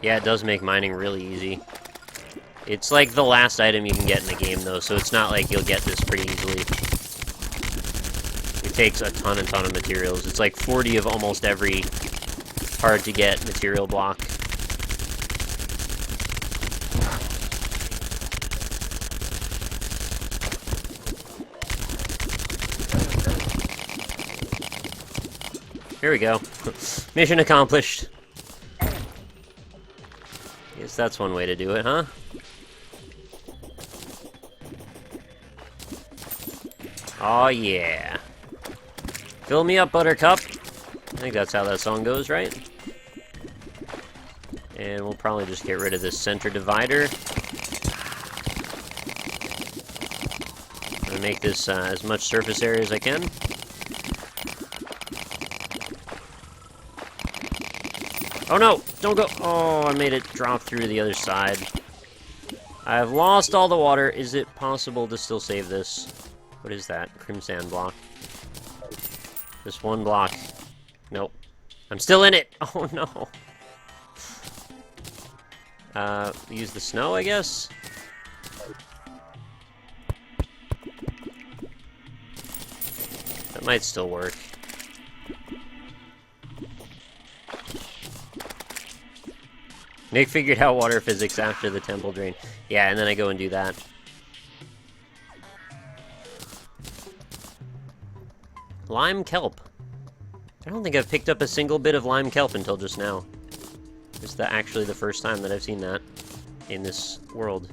Yeah, it does make mining really easy. It's like the last item you can get in the game, though, so it's not like you'll get this pretty easily. It takes a ton of materials. It's like 40 of almost every hard-to-get material block. Here we go. Mission accomplished. Guess that's one way to do it, huh? Oh yeah. Fill me up, Buttercup. I think that's how that song goes, right? And we'll probably just get rid of this center divider. I'm gonna make this as much surface area as I can. Oh no! Don't go! Oh, I made it drop through the other side. I've lost all the water. Is it possible to still save this? What is that? Crimson block. This one block. Nope. I'm still in it! Oh no! Use the snow, I guess? That might still work. Nick figured out water physics after the temple drain. Yeah, and then I go and do that. Lime kelp. I don't think I've picked up a single bit of lime kelp until just now. It's actually the first time that I've seen that in this world.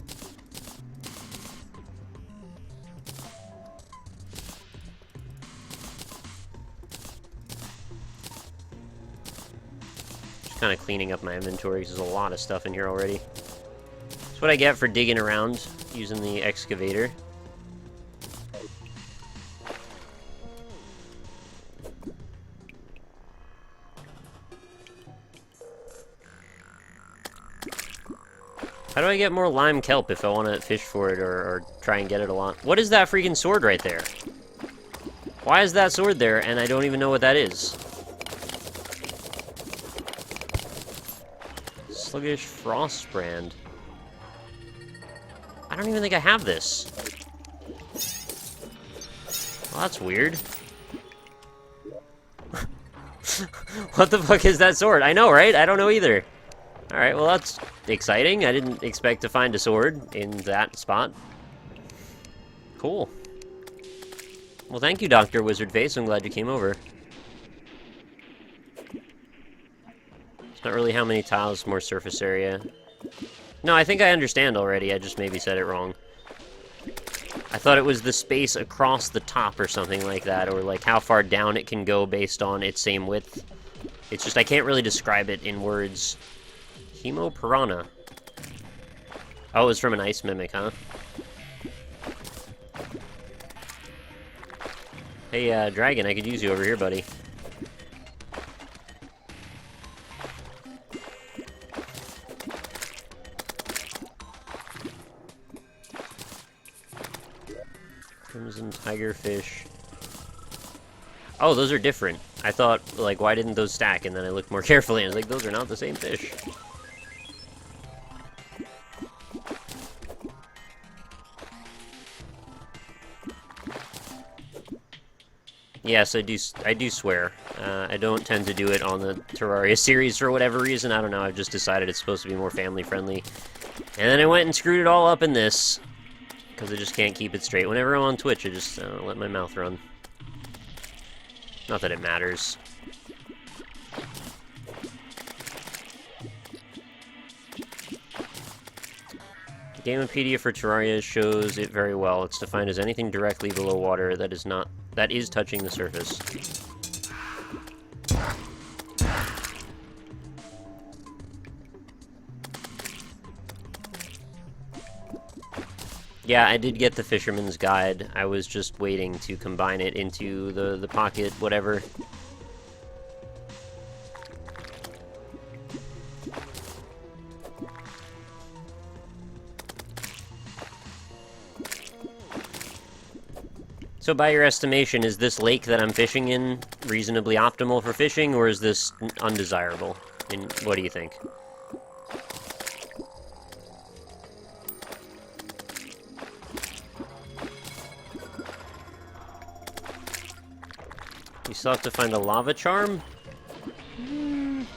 Kind of cleaning up my inventory because there's a lot of stuff in here already. That's what I get for digging around using the excavator. How do I get more lime kelp if I want to fish for it or try and get it a lot? What is that freaking sword right there? Why is that sword there and I don't even know what that is? Sluggish Frostbrand. I don't even think I have this. Well, that's weird. What the fuck is that sword? I know, right? I don't know either. Alright, well that's exciting. I didn't expect to find a sword in that spot. Cool. Well, thank you, Dr. Wizardface. I'm glad you came over. Not really how many tiles, more surface area. No, I think I understand already. I just maybe said it wrong. I thought it was the space across the top or something like that, or like how far down it can go based on its same width. It's just I can't really describe it in words. Hemopiranha. Oh, it was from an ice mimic, huh? Hey, Dragon, I could use you over here, buddy. Crimson tigerfish. Oh, those are different. I thought, like, why didn't those stack? And then I looked more carefully and I was like, those are not the same fish. Yes, I do swear. I don't tend to do it on the Terraria series for whatever reason. I don't know, I've just decided it's supposed to be more family-friendly. And then I went and screwed it all up in this. Because I just can't keep it straight. Whenever I'm on Twitch, I just let my mouth run. Not that it matters. The Gamepedia for Terraria shows it very well. It's defined as anything directly below water that is touching the surface. Yeah, I did get the Fisherman's Guide. I was just waiting to combine it into the pocket, whatever. So by your estimation, is this lake that I'm fishing in reasonably optimal for fishing, or is this undesirable? And what do you think? You still have to find a lava charm?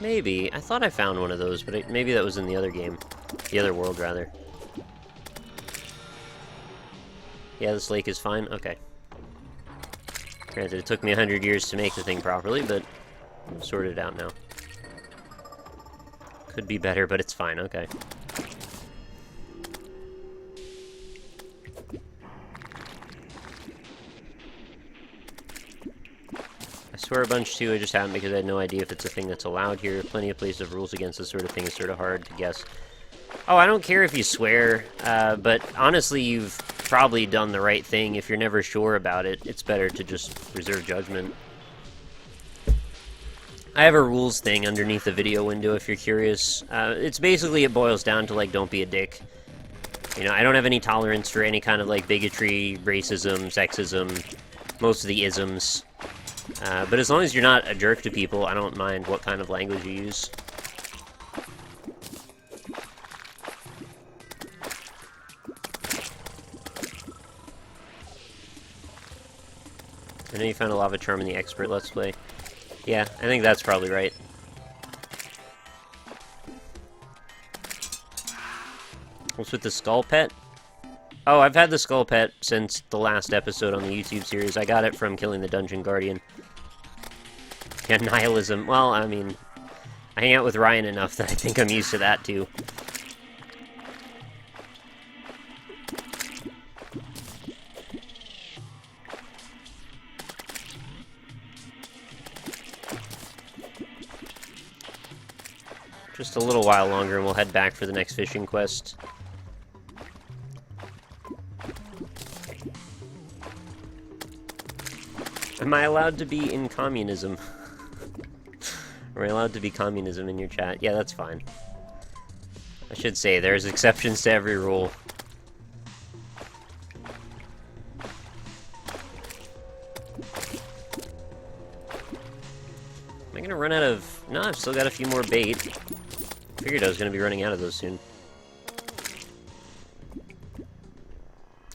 Maybe. I thought I found one of those, but maybe that was in the other game. The other world, rather. Yeah, this lake is fine? Okay. Granted, it took me 100 years to make the thing properly, but I'm sorted out now. Could be better, but it's fine. Okay. I swear a bunch too, I just haven't because I had no idea if it's a thing that's allowed here. Plenty of places have rules against this sort of thing. It's sort of hard to guess. Oh, I don't care if you swear, but honestly, you've probably done the right thing. If you're never sure about it, it's better to just reserve judgment. I have a rules thing underneath the video window if you're curious. It's basically, it boils down to, like, don't be a dick. You know, I don't have any tolerance for any kind of, like, bigotry, racism, sexism, most of the isms. But as long as you're not a jerk to people, I don't mind what kind of language you use. I know you found a lava charm in the expert Let's Play. Yeah, I think that's probably right. What's with the skull pet? Oh, I've had the skull pet since the last episode on the YouTube series. I got it from killing the Dungeon Guardian. Yeah, nihilism. Well, I mean, I hang out with Ryan enough that I think I'm used to that, too. Just a little while longer and we'll head back for the next fishing quest. Am I allowed to be in communism? Am I allowed to be communism in your chat? Yeah, that's fine. I should say, there's exceptions to every rule. Am I gonna run out of... No, I've still got a few more bait. Figured I was gonna be running out of those soon.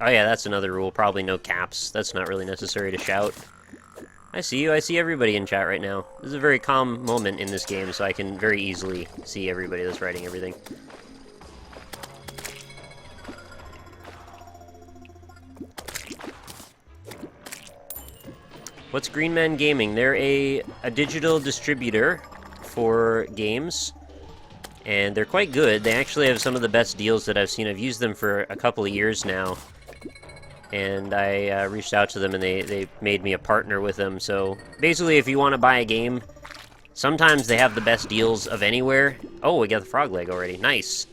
Oh yeah, that's another rule. Probably no caps. That's not really necessary to shout. I see you. I see everybody in chat right now. This is a very calm moment in this game, so I can very easily see everybody that's writing everything. What's Green Man Gaming? They're a digital distributor for games, and they're quite good. They actually have some of the best deals that I've seen. I've used them for a couple of years now, and I reached out to them, and they made me a partner with them. So basically, if you want to buy a game, sometimes they have the best deals of anywhere. Oh, we got the frog leg already. Nice.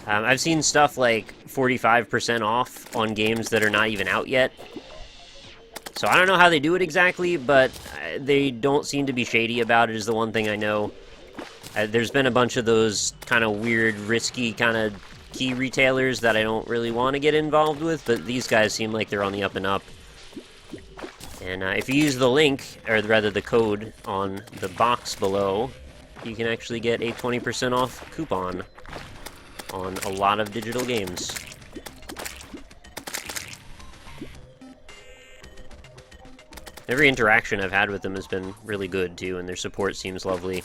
I've seen stuff like 45% off on games that are not even out yet. So I don't know how they do it exactly, but they don't seem to be shady about it is the one thing I know. There's been a bunch of those kind of weird, risky kind of key retailers that I don't really want to get involved with, but these guys seem like they're on the up and up. And if you use the link, or rather the code on the box below, you can actually get a 20% off coupon on a lot of digital games. Every interaction I've had with them has been really good, too, and their support seems lovely.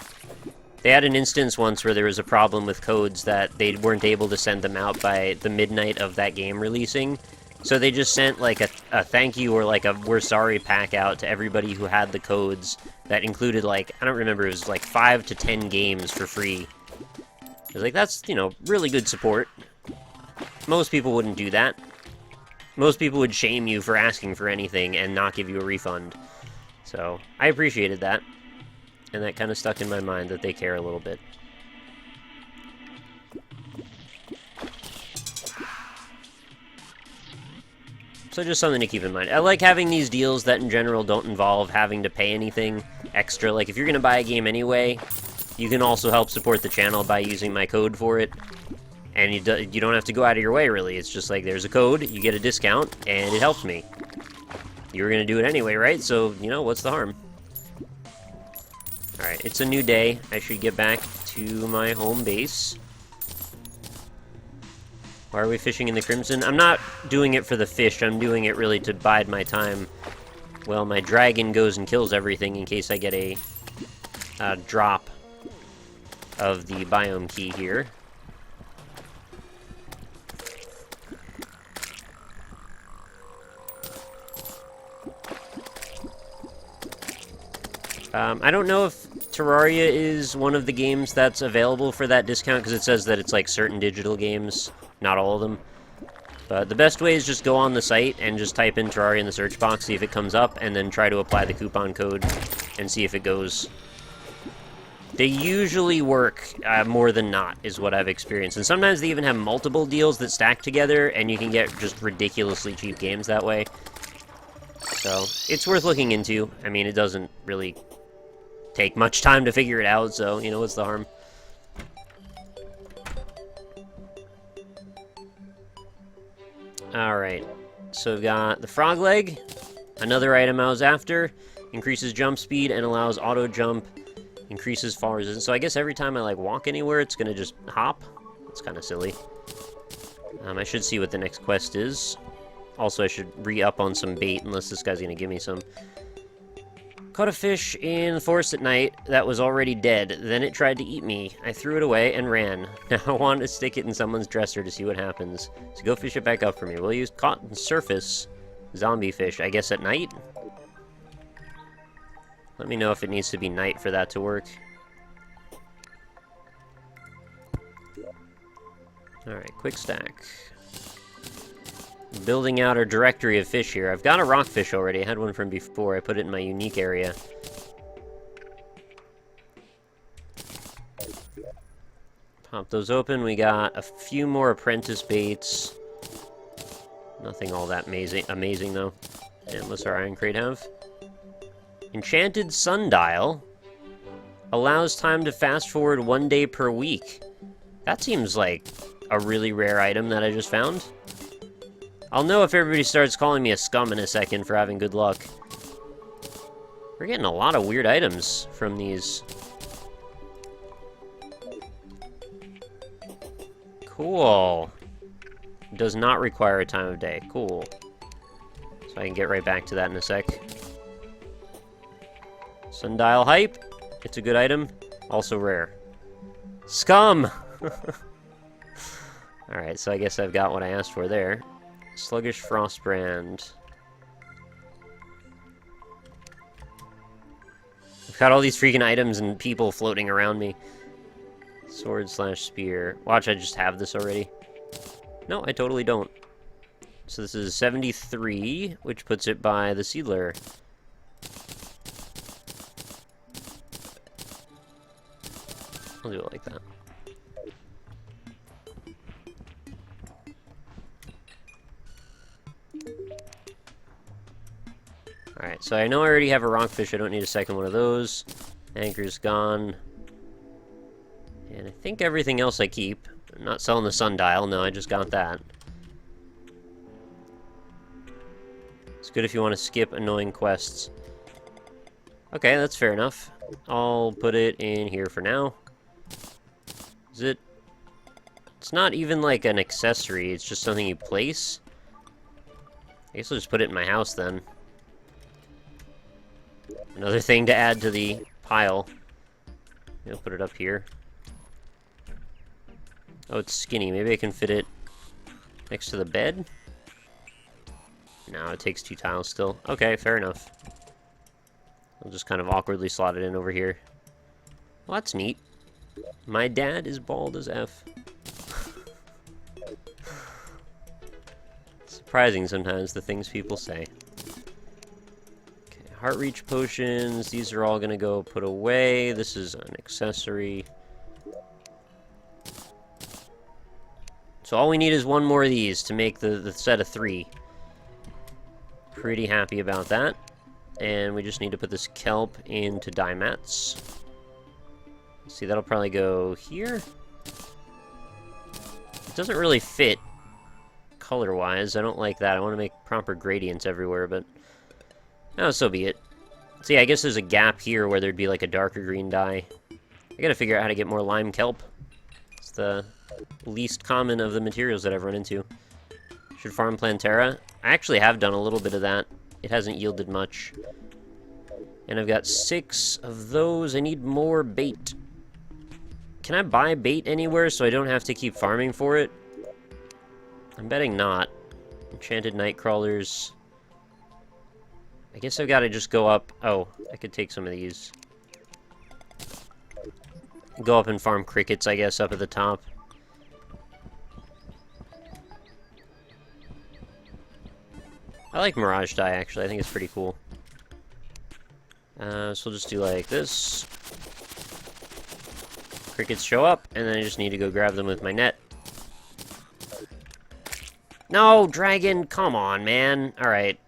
They had an instance once where there was a problem with codes that they weren't able to send them out by the midnight of that game releasing. So they just sent, like, a thank you or, like, a we're sorry pack out to everybody who had the codes that included, like, I don't remember, it was, like, 5 to 10 games for free. I was like, that's, you know, really good support. Most people wouldn't do that. Most people would shame you for asking for anything and not give you a refund. So, I appreciated that. And that kind of stuck in my mind that they care a little bit. So just something to keep in mind. I like having these deals that in general don't involve having to pay anything extra. Like, if you're going to buy a game anyway, you can also help support the channel by using my code for it. And you don't have to go out of your way, really. It's just like, there's a code, you get a discount, and it helps me. You were going to do it anyway, right? So, you know, what's the harm? Alright, it's a new day. I should get back to my home base. Why are we fishing in the Crimson? I'm not doing it for the fish. I'm doing it really to bide my time. well, my dragon goes and kills everything in case I get a drop of the biome key here. I don't know if Terraria is one of the games that's available for that discount, because it says that it's like certain digital games, not all of them. But the best way is just go on the site and just type in Terraria in the search box, see if it comes up, and then try to apply the coupon code and see if it goes. They usually work more than not, is what I've experienced. And sometimes they even have multiple deals that stack together, and you can get just ridiculously cheap games that way. So, it's worth looking into. I mean, it doesn't really take much time to figure it out, so, you know, what's the harm? Alright, so we've got the frog leg, another item I was after, increases jump speed and allows auto jump, increases fall resistance. So I guess every time I like walk anywhere, it's gonna just hop. It's kind of silly. I should see what the next quest is. Also, I should re-up on some bait, unless this guy's gonna give me some. Caught a fish in the forest at night that was already dead. Then it tried to eat me. I threw it away and ran. Now I want to stick it in someone's dresser to see what happens. So go fish it back up for me. We'll use caught in surface zombie fish, I guess at night? Let me know if it needs to be night for that to work. Alright, quick stack. Building out our directory of fish here. I've got a rockfish already. I had one from before. I put it in my unique area. Pop those open. We got a few more apprentice baits. Nothing all that amazing though. And what's our iron crate have? Enchanted sundial. Allows time to fast forward 1 day per week. That seems like a really rare item that I just found. I'll know if everybody starts calling me a scum in a second for having good luck. We're getting a lot of weird items from these. Cool. Does not require a time of day. Cool. So I can get right back to that in a sec. Sundial hype. It's a good item. Also rare. Scum! Alright, so I guess I've got what I asked for there. Sluggish Frostbrand. I've got all these freaking items and people floating around me. Sword slash spear. Watch, I just have this already. No, I totally don't. So this is 73, which puts it by the Seedler. I'll do it like that. Alright, so I know I already have a rockfish. I don't need a second one of those. Anchor's gone. And I think everything else I keep. I'm not selling the sundial. No, I just got that. It's good if you want to skip annoying quests. Okay, that's fair enough. I'll put it in here for now. Is it? It's not even like an accessory. It's just something you place. I guess I'll just put it in my house then. Another thing to add to the pile. I'll put it up here. Oh, it's skinny. Maybe I can fit it next to the bed? No, it takes 2 tiles still. Okay, fair enough. I'll just kind of awkwardly slot it in over here. Well, that's neat. My dad is bald as F. Surprising sometimes, the things people say. Heart Reach potions, these are all gonna go put away. This is an accessory. So all we need is one more of these to make the set of 3. Pretty happy about that. And we just need to put this kelp into dye mats. See, that'll probably go here. It doesn't really fit color-wise. I don't like that. I want to make proper gradients everywhere, but... oh, so be it. See, I guess there's a gap here where there'd be like a darker green dye. I gotta figure out how to get more lime kelp. It's the least common of the materials that I've run into. Should farm Plantera. I actually have done a little bit of that. it hasn't yielded much. And I've got 6 of those. I need more bait. Can I buy bait anywhere so I don't have to keep farming for it? I'm betting not. Enchanted night crawlers. I guess I've got to just go up. Oh, I could take some of these. Go up and farm crickets, I guess, up at the top. I like Mirage Dye, actually. I think it's pretty cool. So we'll just do like this. Crickets show up, and then I just need to go grab them with my net. No, dragon! Come on, man. Alright.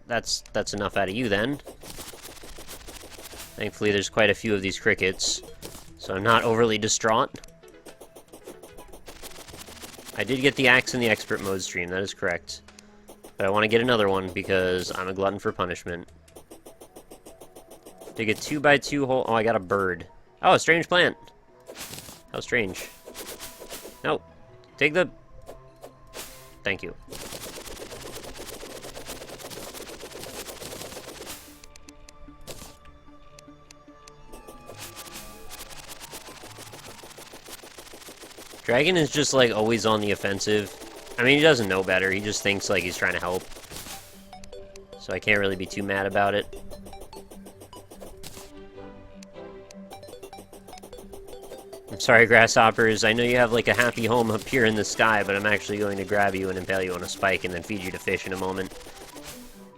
That's enough out of you, then. Thankfully, there's quite a few of these crickets, so I'm not overly distraught. I did get the axe in the expert mode stream, that is correct. But I want to get another one because I'm a glutton for punishment. Dig a 2x2 hole. Oh, I got a bird. Oh, a strange plant. How strange. Nope. Take the... Thank you. Dragon is just, like, always on the offensive. I mean, he doesn't know better. He just thinks, like, he's trying to help. So I can't really be too mad about it. I'm sorry, grasshoppers. I know you have, like, a happy home up here in the sky, but I'm actually going to grab you and impale you on a spike and then feed you to fish in a moment.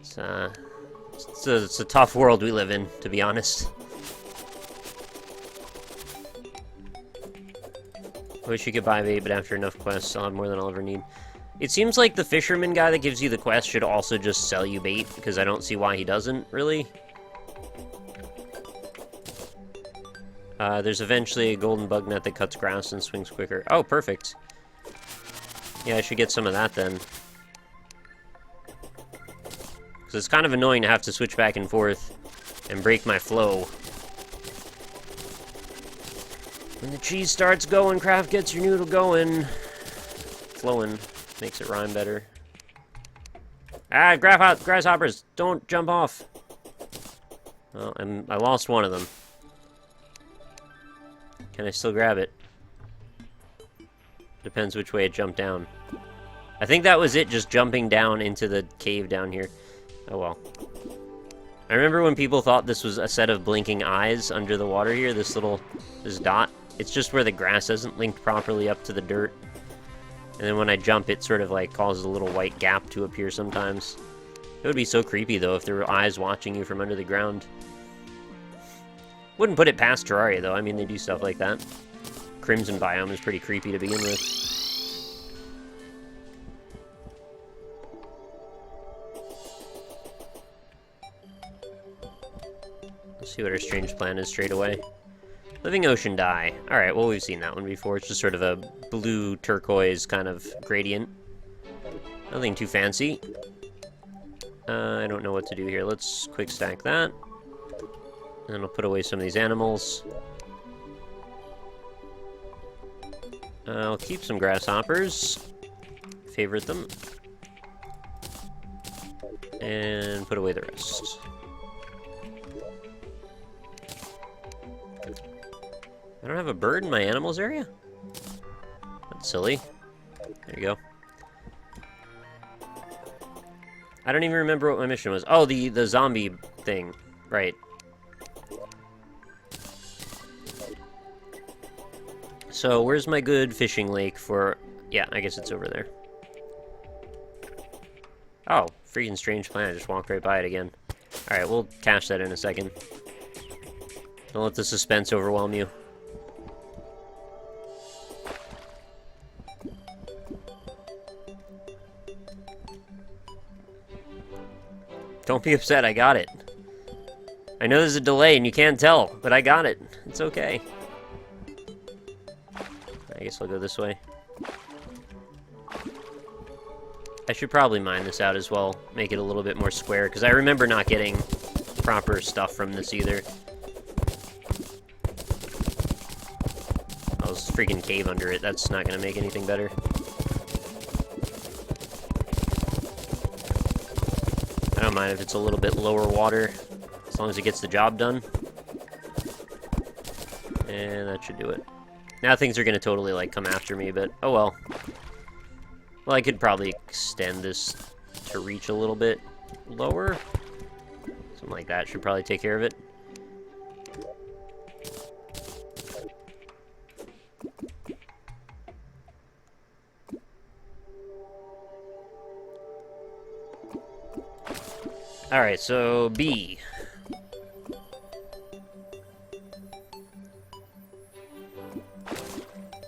It's a tough world we live in, to be honest. I wish you could buy bait, but after enough quests, I'll have more than I'll ever need. It seems like the fisherman guy that gives you the quest should also just sell you bait, because I don't see why he doesn't, really. There's eventually a golden bug net that cuts grass and swings quicker. Oh, perfect. Yeah, I should get some of that, then. Because it's kind of annoying to have to switch back and forth and break my flow. When the cheese starts going, craft gets your noodle going. Flowing. Makes it rhyme better. Ah, grasshoppers! Don't jump off! Well, I lost one of them. Can I still grab it? Depends which way it jumped down. I think that was it, just jumping down into the cave down here. Oh well. I remember when people thought this was a set of blinking eyes under the water here, this dot. It's just where the grass isn't linked properly up to the dirt. And then when I jump, it sort of like causes a little white gap to appear sometimes. It would be so creepy, though, if there were eyes watching you from under the ground. Wouldn't put it past Terraria, though. I mean, they do stuff like that. Crimson biome is pretty creepy to begin with. Let's see what our strange plan is straight away. Living ocean dye. Alright, well, we've seen that one before. It's just sort of a blue turquoise kind of gradient. Nothing too fancy. I don't know what to do here. Let's quick stack that. And then I'll put away some of these animals. I'll keep some grasshoppers. Favorite them. And put away the rest. I don't have a bird in my animals area? That's silly. There you go. I don't even remember what my mission was. Oh, the zombie thing. Right. So, where's my good fishing lake for... Yeah, I guess it's over there. Oh, freaking strange plant. I just walked right by it again. Alright, we'll cache that in a second. Don't let the suspense overwhelm you. Don't be upset, I got it. I know there's a delay and you can't tell, but I got it. It's okay. I guess I'll go this way. I should probably mine this out as well. Make it a little bit more square, because I remember not getting proper stuff from this either. Oh, there's a freaking cave under it. That's not going to make anything better. I don't mind if it's a little bit lower water, as long as it gets the job done. And that should do it. Now things are going to totally, like, come after me, but oh well. Well, I could probably extend this to reach a little bit lower. Something like that should probably take care of it. Alright, so B.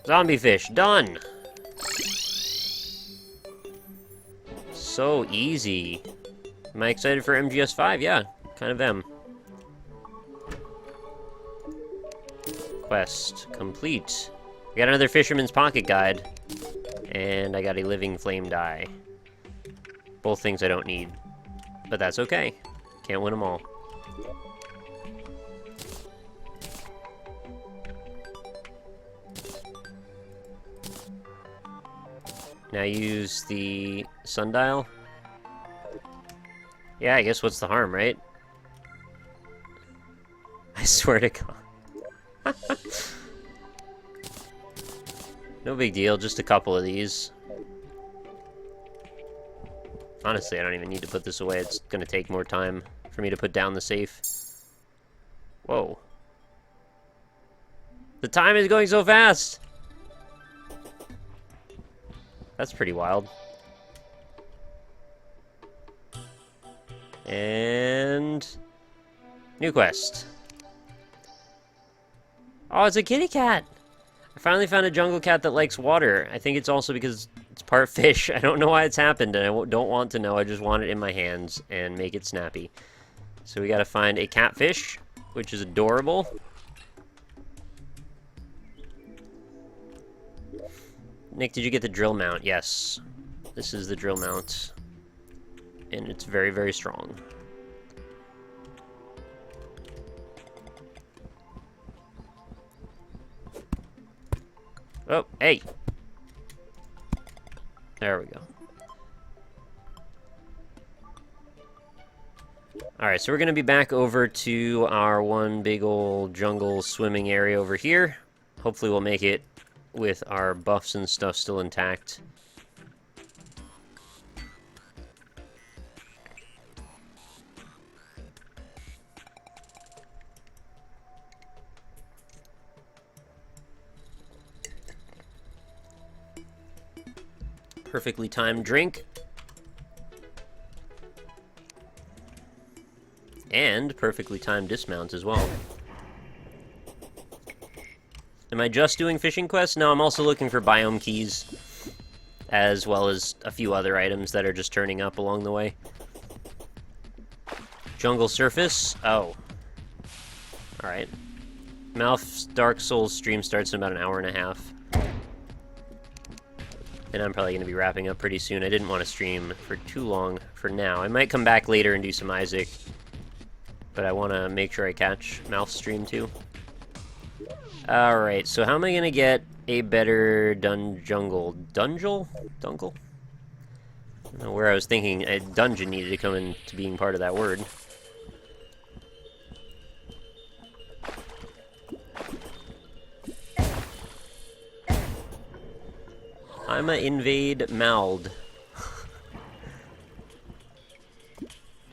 Zombie fish, done! So easy. Am I excited for MGS5? Yeah, kind of am. Quest complete. I got another Fisherman's Pocket Guide. And I got a Living Flame Die. Both things I don't need. But that's okay. Can't win them all. Now use the sundial. Yeah, I guess what's the harm, right? I swear to God. No big deal, just a couple of these. Honestly, I don't even need to put this away. It's gonna take more time for me to put down the safe. Whoa. The time is going so fast! That's pretty wild. And... new quest. Oh, it's a kitty cat! I finally found a jungle cat that likes water. I think it's also because it's part fish. I don't know why it's happened, and I don't want to know. I just want it in my hands and make it snappy. So we gotta find a catfish, which is adorable. Nick, did you get the drill mount? Yes. This is the drill mount. And it's very, very strong. Oh, hey! There we go. Alright, so we're going to be back over to our one big old jungle swimming area over here. Hopefully we'll make it with our buffs and stuff still intact. Perfectly timed drink. And perfectly timed dismount as well. Am I just doing fishing quests? No, I'm also looking for biome keys, as well as a few other items that are just turning up along the way. Jungle surface. Oh. Alright. Mouth's Dark Souls stream starts in about an hour and a half. And I'm probably going to be wrapping up pretty soon. I didn't want to stream for too long for now. I might come back later and do some Isaac. But I want to make sure I catch Mouth's stream too. Alright, so how am I going to get a better jungle? Dungle? Dungle? I don't know where I was thinking a dungeon needed to come into being part of that word. I'ma invade Mald.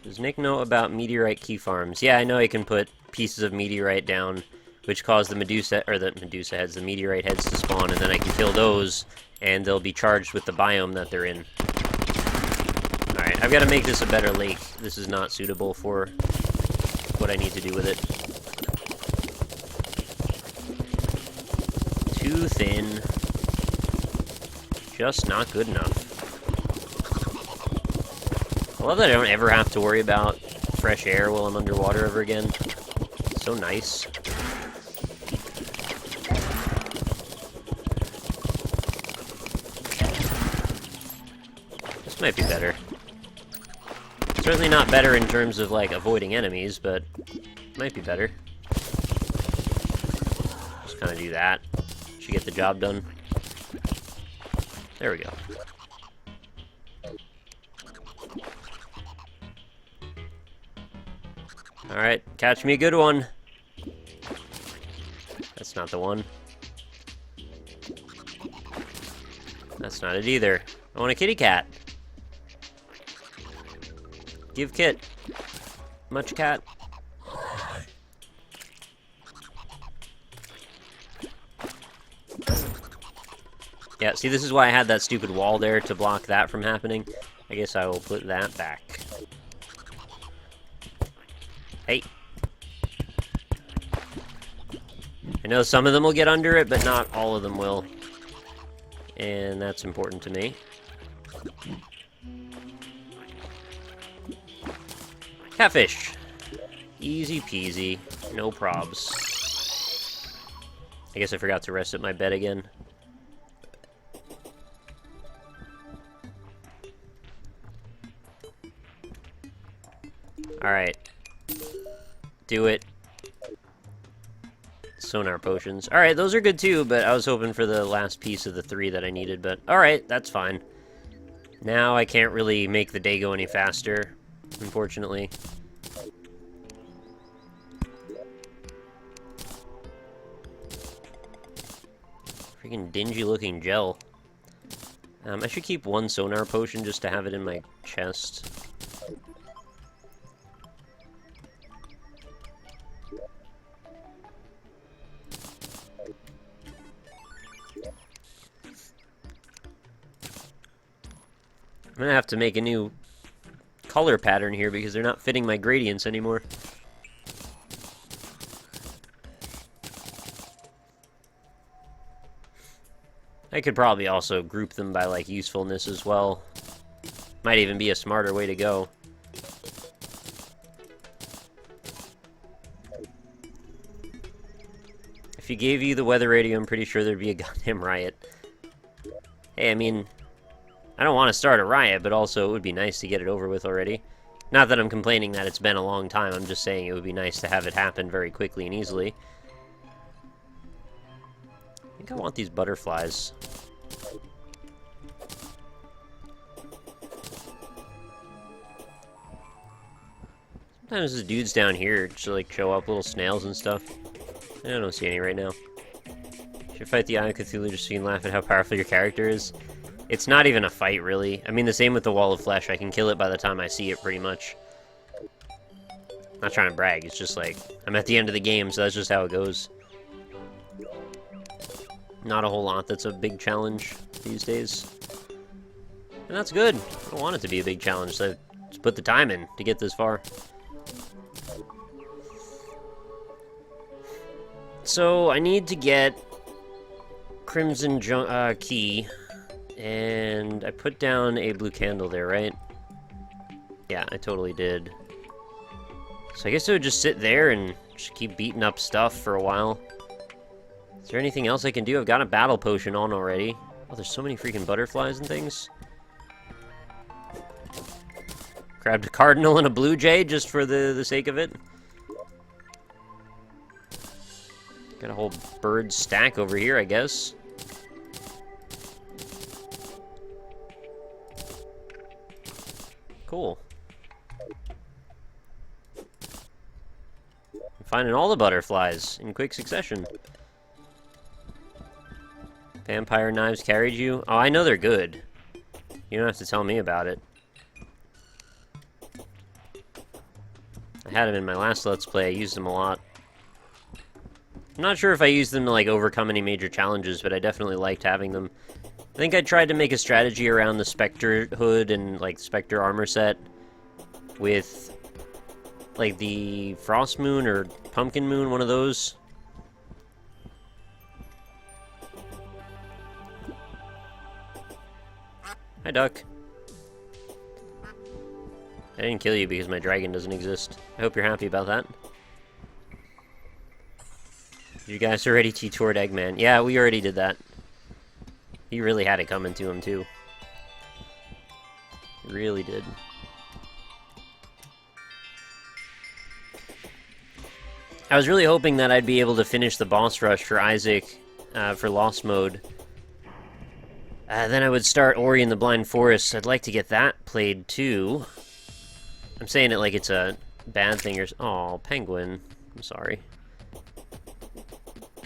Does Nick know about meteorite key farms? Yeah, I know I can put pieces of meteorite down, which cause the Medusa heads, the meteorite heads to spawn, and then I can kill those, and they'll be charged with the biome that they're in. Alright, I've got to make this a better lake. This is not suitable for what I need to do with it. Too thin. Just not good enough. I love that I don't ever have to worry about fresh air while I'm underwater ever again. It's so nice. This might be better. Certainly not better in terms of, like, avoiding enemies, but might be better. Just kind of do that. Should get the job done. There we go. Alright, catch me a good one. That's not the one. That's not it either. I want a kitty cat. Give kit. Much cat. Yeah, see, this is why I had that stupid wall there to block that from happening. I guess I will put that back. Hey. I know some of them will get under it, but not all of them will. And that's important to me. Catfish. Easy peasy. No probs. I guess I forgot to rest at my bed again. Alright. Do it. Sonar potions. Alright, those are good too, but I was hoping for the last piece of the 3 that I needed, but alright, that's fine. Now I can't really make the day go any faster, unfortunately. Freaking dingy looking gel. I should keep 1 sonar potion just to have it in my chest. I'm gonna have to make a new color pattern here because they're not fitting my gradients anymore. I could probably also group them by, like, usefulness as well. Might even be a smarter way to go. If he gave you the weather radio, I'm pretty sure there'd be a goddamn riot. Hey, I mean, I don't want to start a riot, but also it would be nice to get it over with already. Not that I'm complaining that it's been a long time, I'm just saying it would be nice to have it happen very quickly and easily. I think I want these butterflies. Sometimes the dudes down here just like show up, little snails and stuff. I don't see any right now. Should fight the Eye of Cthulhu just so you can laugh at how powerful your character is. It's not even a fight, really. I mean, the same with the Wall of Flesh. I can kill it by the time I see it, pretty much. Not trying to brag, it's just like, I'm at the end of the game, so that's just how it goes. Not a whole lot that's a big challenge these days. And that's good. I don't want it to be a big challenge, so I just put the time in to get this far. So, I need to get Crimson Key, and I put down a blue candle there, right? Yeah, I totally did. So I guess I would just sit there and just keep beating up stuff for a while. Is there anything else I can do? I've got a battle potion on already. Oh, there's so many freaking butterflies and things. Grabbed a cardinal and a blue jay just for the sake of it. Got a whole bird stack over here, I guess. Cool. I'm finding all the butterflies in quick succession. Vampire knives carried you? Oh, I know they're good. You don't have to tell me about it. I had them in my last Let's Play. I used them a lot. I'm not sure if I used them to, like, overcome any major challenges, but I definitely liked having them. I think I tried to make a strategy around the Spectre hood and, like, Spectre armor set with, like, the Frost Moon or Pumpkin Moon, one of those. Hi, duck. I didn't kill you because my dragon doesn't exist. I hope you're happy about that. You guys already T-toured Eggman. Yeah, we already did that. He really had it coming to him, too. He really did. I was really hoping that I'd be able to finish the boss rush for Isaac for Lost Mode. Then I would start Ori and the Blind Forest. I'd like to get that played, too. I'm saying it like it's a bad thing or... Oh, Penguin. I'm sorry.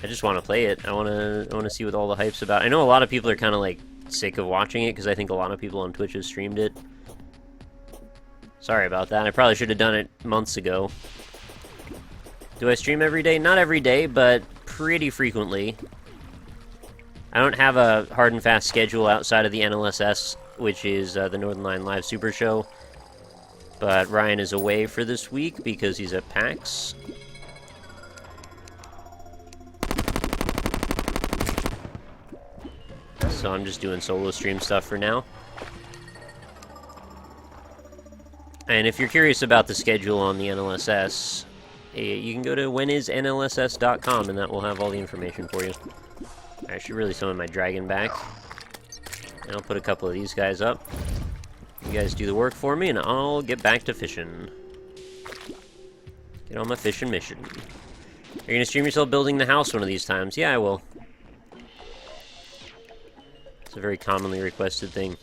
I just want to play it. I want to see what all the hype's about. I know a lot of people are kind of like sick of watching it because I think a lot of people on Twitch have streamed it. Sorry about that. I probably should have done it months ago. Do I stream every day? Not every day, but pretty frequently. I don't have a hard and fast schedule outside of the NLSS, which is the Northern Line Live Super Show. But Ryan is away for this week because he's at PAX. So I'm just doing solo stream stuff for now. And if you're curious about the schedule on the NLSS, you can go to whenisnlss.com and that will have all the information for you. I should really summon my dragon back. And I'll put a couple of these guys up. You guys do the work for me and I'll get back to fishing. Get on my fishing mission. Are you gonna stream yourself building the house one of these times? Yeah, I will. It's a very commonly requested thing.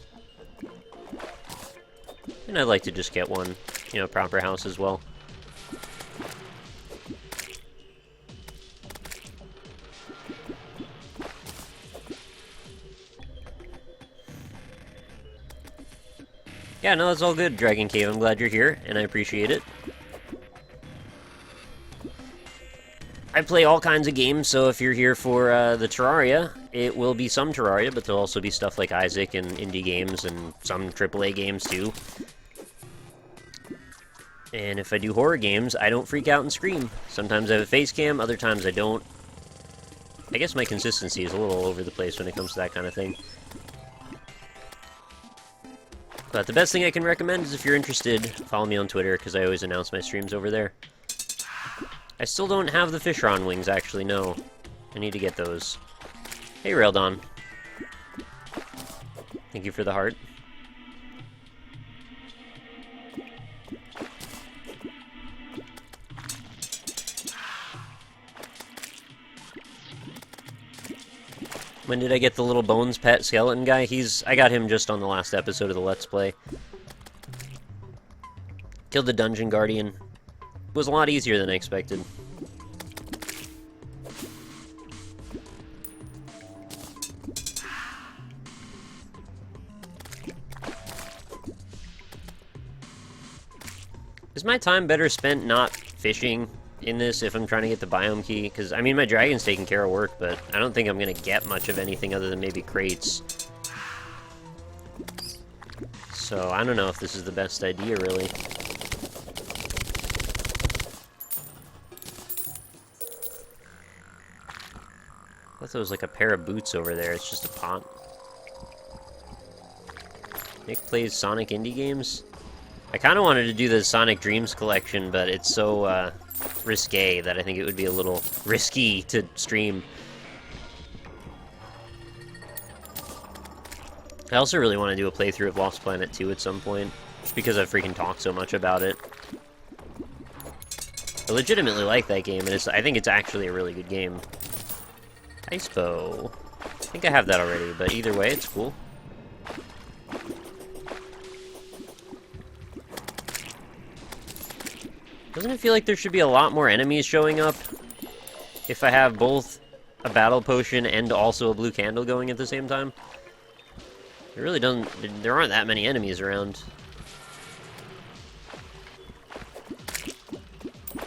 And I'd like to just get one, you know, proper house as well. Yeah, no, that's all good, Dragon Cave. I'm glad you're here, and I appreciate it. I play all kinds of games, so if you're here for the Terraria, it will be some Terraria, but there'll also be stuff like Isaac and indie games and some AAA games too. And if I do horror games, I don't freak out and scream. Sometimes I have a face cam, other times I don't. I guess my consistency is a little all over the place when it comes to that kind of thing. But the best thing I can recommend is if you're interested, follow me on Twitter, because I always announce my streams over there. I still don't have the Fishron wings, actually, no. I need to get those. Hey, Raildon. Thank you for the heart. When did I get the little Bones pet skeleton guy? I got him just on the last episode of the Let's Play. Killed the Dungeon Guardian. It was a lot easier than I expected. Is my time better spent not fishing in this if I'm trying to get the biome key? Because, I mean, my dragon's taking care of work, but I don't think I'm going to get much of anything other than maybe crates. So, I don't know if this is the best idea, really. I thought there was like a pair of boots over there. It's just a pot. Nick plays Sonic indie games? I kind of wanted to do the Sonic Dreams collection, but it's so risque that I think it would be a little risky to stream. I also really want to do a playthrough of Lost Planet 2 at some point, just because I've freaking talked so much about it. I legitimately like that game, and I think it's actually a really good game. Ice bow. I think I have that already, but either way, it's cool. Doesn't it feel like there should be a lot more enemies showing up if I have both a battle potion and also a blue candle going at the same time? It really doesn't... There aren't that many enemies around.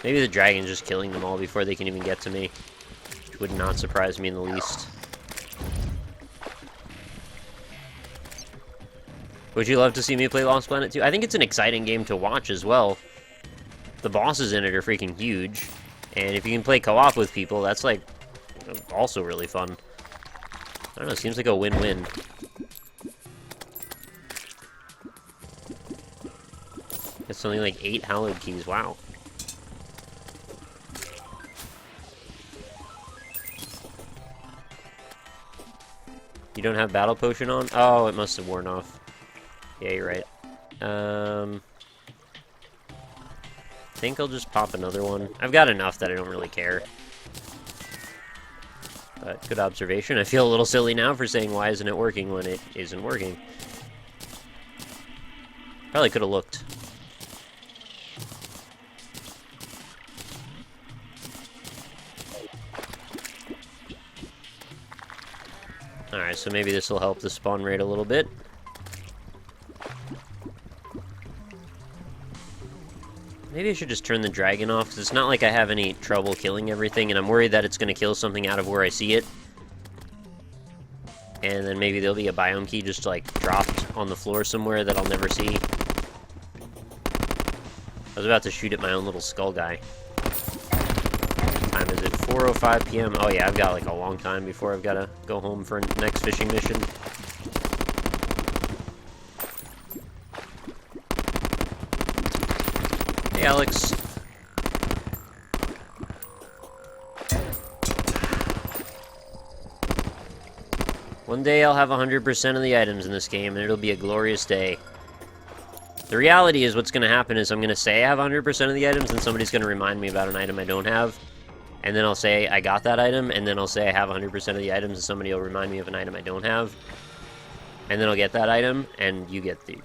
Maybe the dragon's just killing them all before they can even get to me, which would not surprise me in the least. Would you love to see me play Lost Planet 2? I think it's an exciting game to watch as well. The bosses in it are freaking huge, and if you can play co-op with people, that's like also really fun. I don't know, it seems like a win-win. It's something like 8 hallowed keys, wow. You don't have battle potion on? Oh, it must have worn off. Yeah, you're right. I think I'll just pop another one. I've got enough that I don't really care. But good observation. I feel a little silly now for saying why isn't it working when it isn't working. Probably could have looked. Alright, so maybe this will help the spawn rate a little bit. Maybe I should just turn the dragon off, because it's not like I have any trouble killing everything, and I'm worried that it's going to kill something out of where I see it. And then maybe there'll be a biome key just, like, dropped on the floor somewhere that I'll never see. I was about to shoot at my own little skull guy. What time is it? 4:05 p.m. Oh yeah, I've got, like, a long time before I've got to go home for the next fishing mission. Hey, Alex. One day I'll have 100% of the items in this game, and it'll be a glorious day. The reality is what's going to happen is I'm going to say I have 100% of the items, and somebody's going to remind me about an item I don't have. And then I'll say I got that item, and then I'll say I have 100% of the items, and somebody will remind me of an item I don't have. And then I'll get that item, and you get the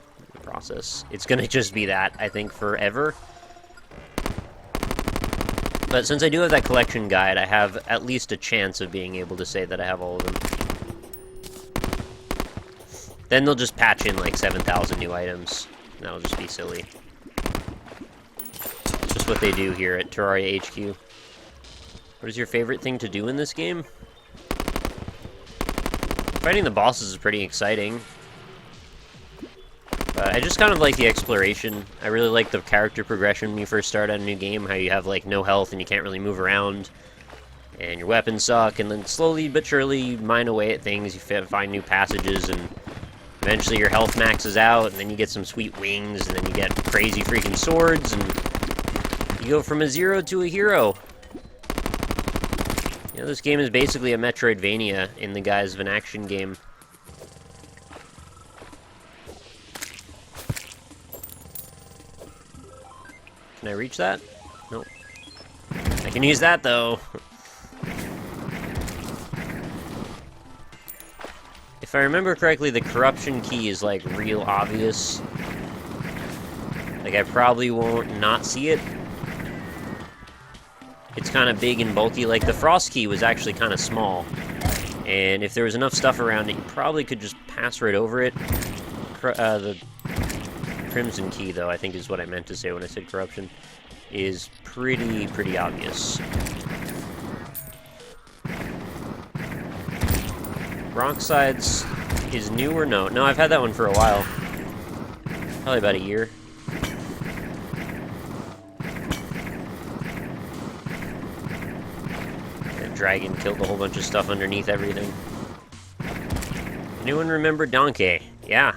process. It's going to just be that, I think, forever. But since I do have that collection guide, I have at least a chance of being able to say that I have all of them. Then they'll just patch in like 7,000 new items. That'll just be silly. It's just what they do here at Terraria HQ. What is your favorite thing to do in this game? Fighting the bosses is pretty exciting. But I just kind of like the exploration. I really like the character progression when you first start on a new game, how you have like no health and you can't really move around. And your weapons suck, and then slowly but surely you mine away at things, you find new passages, and eventually your health maxes out, and then you get some sweet wings, and then you get crazy freaking swords, and you go from a 0 to a hero. You know, this game is basically a Metroidvania in the guise of an action game. Can I reach that? Nope. I can use that, though. If I remember correctly, the corruption key is, like, real obvious. Like, I probably won't not see it. It's kind of big and bulky. Like, the frost key was actually kind of small. And if there was enough stuff around it, you probably could just pass right over it. The crimson key, though, I think is what I meant to say when I said corruption, is pretty obvious. Rocksides is new or no? No, I've had that one for a while. Probably about a year. That dragon killed a whole bunch of stuff underneath everything. Anyone remember Donkey? Yeah.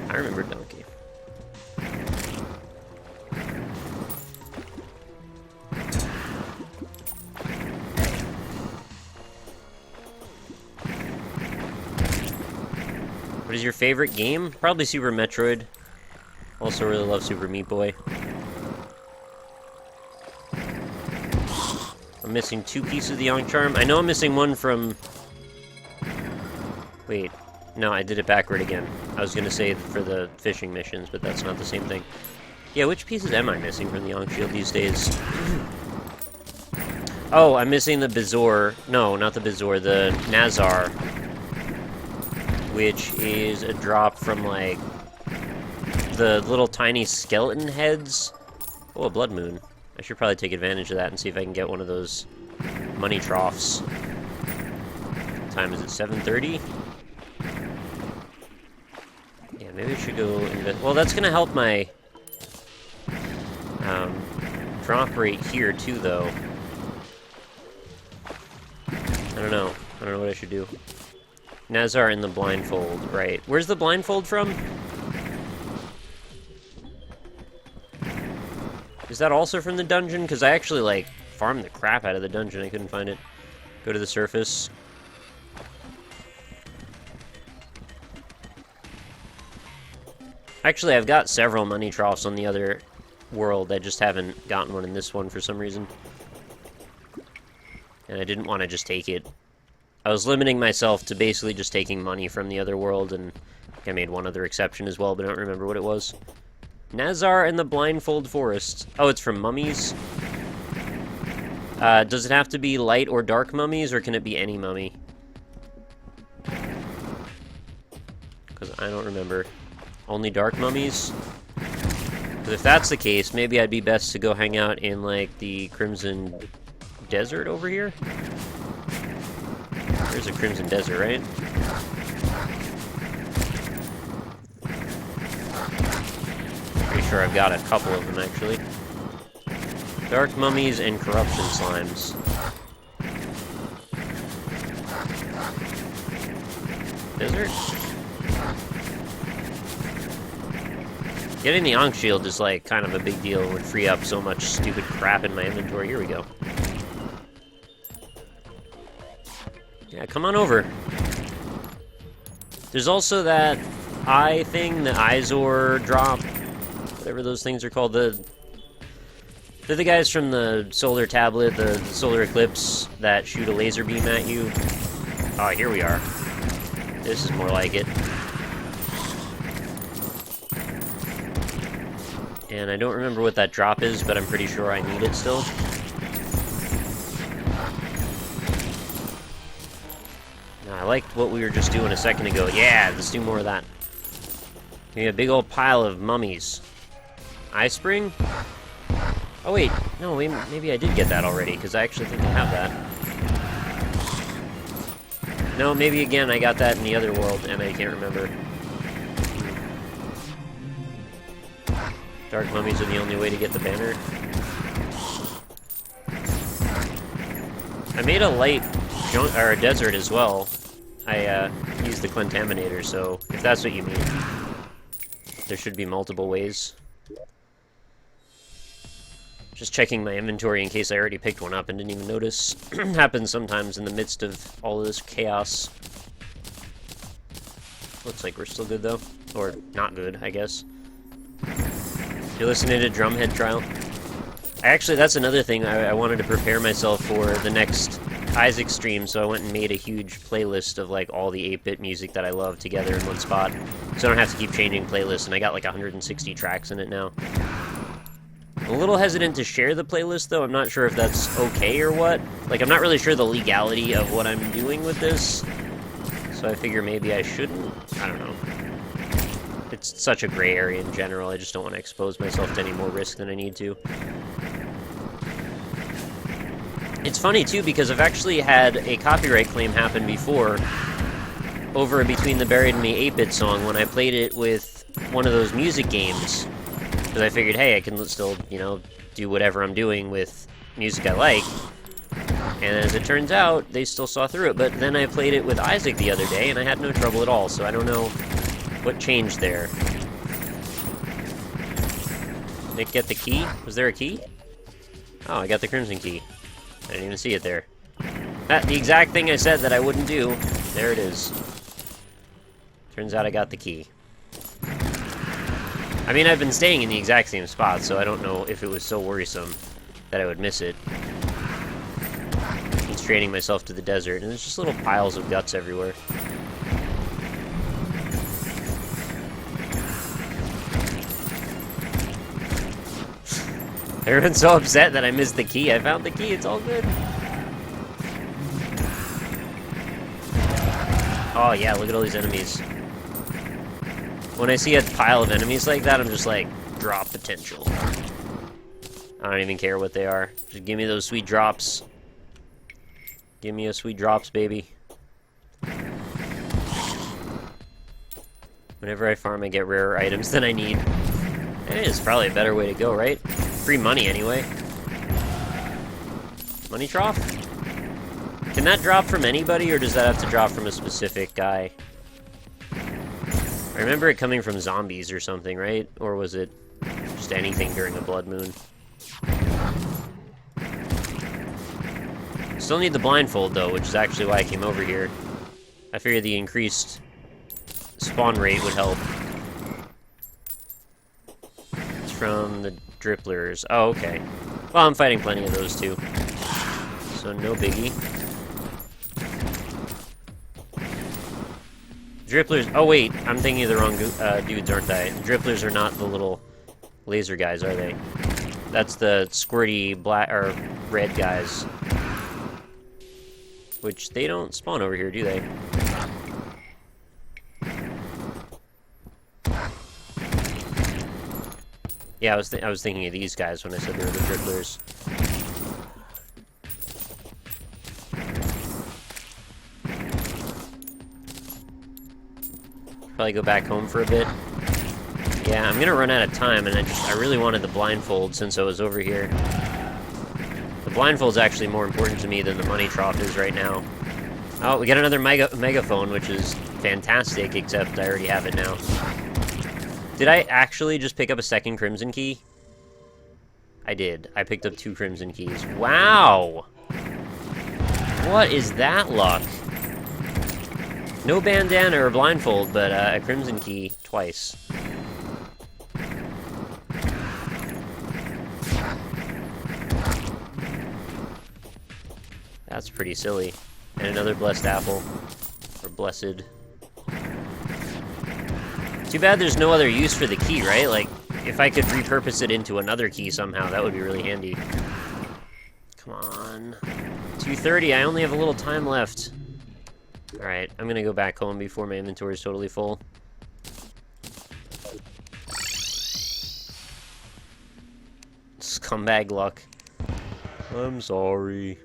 I remember Donkey. What is your favorite game? Probably Super Metroid. Also really love Super Meat Boy. I'm missing 2 pieces of the Young Charm. I know I'm missing one from... Wait. No, I did it backward again. I was gonna say for the fishing missions, but that's not the same thing. Yeah, which pieces am I missing from the Young Shield these days? Oh, I'm missing the Bezoar. No, not the Bezoar. The Nazar. Which is a drop from, like, the little tiny skeleton heads. Oh, a blood moon. I should probably take advantage of that and see if I can get one of those money troughs. What time is it? 7:30? Yeah, maybe I should go invest. Well, that's gonna help my drop rate here too, though. I don't know what I should do. Nazar in the blindfold, right. Where's the blindfold from? Is that also from the dungeon? Because I actually, like, farmed the crap out of the dungeon. I couldn't find it. Go to the surface. Actually, I've got several money troughs on the other world. I just haven't gotten one in this one for some reason. And I didn't want to just take it. I was limiting myself to basically just taking money from the other world, and I made one other exception as well, but I don't remember what it was. Nazar in the Blindfold Forest. Oh, it's from mummies? Does it have to be light or dark mummies, or can it be any mummy? Because I don't remember. Only dark mummies? Because if that's the case, maybe I'd be best to go hang out in, like, the Crimson Desert over here? There's a Crimson Desert, right? Pretty sure I've got a couple of them, actually. Dark mummies and corruption slimes. Desert? Getting the Ankh Shield is, like, kind of a big deal. It would free up so much stupid crap in my inventory. Here we go. Yeah, come on over. There's also that eye thing, the Izor drop, whatever those things are called. They're the guys from the solar tablet, the solar eclipse, that shoot a laser beam at you. Oh, here we are. This is more like it. And I don't remember what that drop is, but I'm pretty sure I need it still. I liked what we were just doing a second ago. Yeah, let's do more of that. Give me a big old pile of mummies. Eye spring? Oh wait, no, maybe I did get that already, because I actually think I have that. No, maybe again I got that in the other world, and I can't remember. Dark mummies are the only way to get the banner. I made a light or a desert as well. I used the Contaminator, so if that's what you mean, there should be multiple ways. Just checking my inventory in case I already picked one up and didn't even notice. Happens sometimes in the midst of all of this chaos. Looks like we're still good though. Or not good, I guess. You're listening to Drumhead Trial? Actually, that's another thing. I wanted to prepare myself for the next Isaac stream, so I went and made a huge playlist of like all the 8-bit music that I love together in one spot. So I don't have to keep changing playlists, and I got like 160 tracks in it now. I'm a little hesitant to share the playlist, though. I'm not sure if that's okay or what. Like, I'm not really sure the legality of what I'm doing with this. So I figure maybe I shouldn't. I don't know. It's such a gray area in general. I just don't want to expose myself to any more risk than I need to. It's funny, too, because I've actually had a copyright claim happen before over Between the Buried and Me 8-bit song when I played it with one of those music games. Because I figured, hey, I can still, you know, do whatever I'm doing with music I like. And as it turns out, they still saw through it. But then I played it with Isaac the other day, and I had no trouble at all. So I don't know what changed there. Nick, get the key? Was there a key? Oh, I got the crimson key. I didn't even see it there. The exact thing I said that I wouldn't do. There it is. Turns out I got the key. I mean, I've been staying in the exact same spot, so I don't know if it was so worrisome that I would miss it. Constraining myself to the desert, and there's just little piles of guts everywhere. Everyone's so upset that I missed the key. I found the key, it's all good. Oh yeah, look at all these enemies. When I see a pile of enemies like that, I'm just like, drop potential. I don't even care what they are. Just give me those sweet drops. Give me a sweet drops, baby. Whenever I farm, I get rarer items than I need. It is probably a better way to go, right? Free money, anyway. Money trough? Can that drop from anybody, or does that have to drop from a specific guy? I remember it coming from zombies or something, right? Or was it just anything during a blood moon? Still need the blindfold, though, which is actually why I came over here. I figured the increased spawn rate would help. It's from the dripplers. Oh, okay. Well, I'm fighting plenty of those, too. So, no biggie. Dripplers... Oh, wait. I'm thinking of the wrong dudes, aren't I? Dripplers are not the little laser guys, are they? That's the squirty black... or red guys. Which, they don't spawn over here, do they? Yeah, I was thinking of these guys when I said they were the dribblers. Probably go back home for a bit. Yeah, I'm gonna run out of time, and I really wanted the blindfold since I was over here. The blindfold's actually more important to me than the money trough is right now. Oh, we got another megaphone, which is fantastic, except I already have it now. Did I actually just pick up a second crimson key? I did. I picked up 2 crimson keys. Wow! What is that luck? No bandana or blindfold, but a crimson key twice. That's pretty silly. And another blessed apple. Or blessed. Too bad there's no other use for the key, right? Like, if I could repurpose it into another key somehow, that would be really handy. Come on. 2:30, I only have a little time left. Alright, I'm gonna go back home before my inventory is totally full. Scumbag luck. I'm sorry.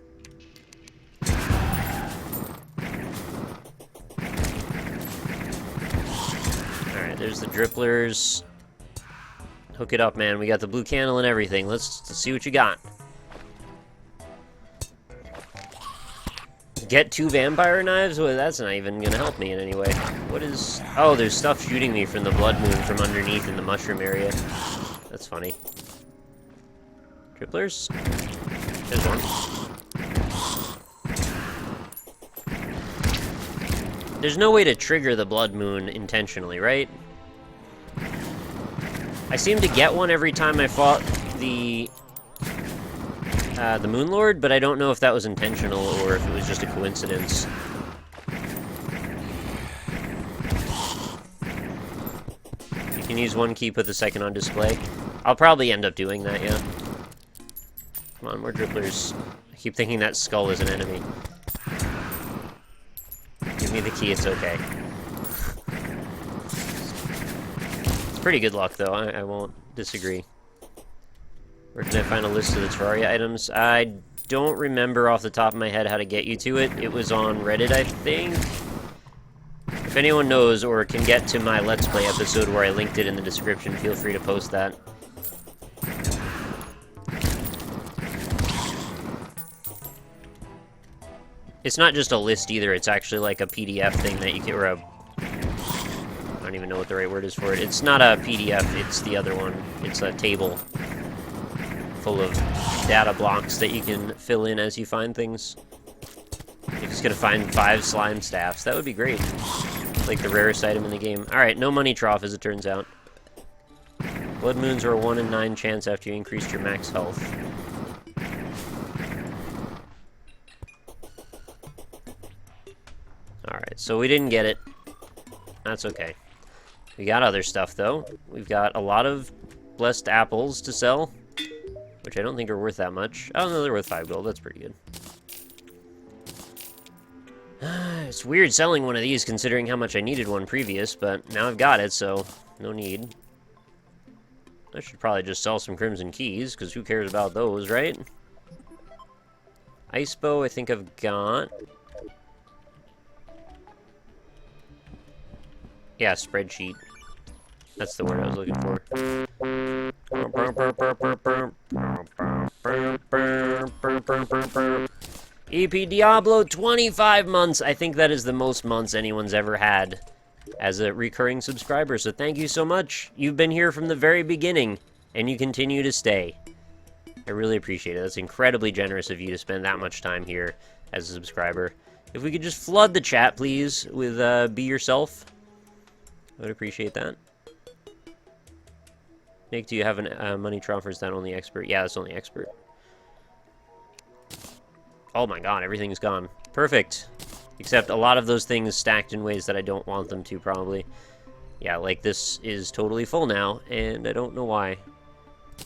Alright, there's the dripplers. Hook it up, man. We got the blue candle and everything. Let's see what you got. Get 2 vampire knives? Well, that's not even gonna help me in any way. What is... Oh, there's stuff shooting me from the blood moon from underneath in the mushroom area. That's funny. Dripplers? There's one. There's no way to trigger the blood moon intentionally, right? I seem to get one every time I fought the Moon Lord, but I don't know if that was intentional or if it was just a coincidence. You can use 1 key, put the second on display. I'll probably end up doing that, yeah. Come on, more dripplers. I keep thinking that skull is an enemy. Give me the key, it's okay. It's pretty good luck, though. I won't disagree. Where can I find a list of the Terraria items? I don't remember off the top of my head how to get you to it. It was on Reddit, I think. If anyone knows or can get to my Let's Play episode where I linked it in the description, feel free to post that. It's not just a list either, it's actually like a PDF thing that you can, or a... I don't even know what the right word is for it. It's not a PDF, it's the other one. It's a table full of data blocks that you can fill in as you find things. You're just gonna find 5 slime staffs. That would be great. Like the rarest item in the game. Alright, no money trough as it turns out. Blood moons are a 1 in 9 chance after you increased your max health. Alright, so we didn't get it. That's okay. We got other stuff, though. We've got a lot of blessed apples to sell, which I don't think are worth that much. Oh, no, they're worth 5 gold. That's pretty good. It's weird selling one of these, considering how much I needed one previous, but now I've got it, so no need. I should probably just sell some crimson keys, because who cares about those, right? Ice bow, I think I've got. Yeah, spreadsheet. That's the word I was looking for. EP Diablo, 25 months! I think that is the most months anyone's ever had as a recurring subscriber, so thank you so much. You've been here from the very beginning, and you continue to stay. I really appreciate it. That's incredibly generous of you to spend that much time here as a subscriber. If we could just flood the chat, please, with Be Yourself. I would appreciate that. Nick, do you have a money trough, or is that only expert? Yeah, that's only expert. Oh my god, everything's gone. Perfect. Except a lot of those things stacked in ways that I don't want them to, probably. Yeah, like this is totally full now, and I don't know why.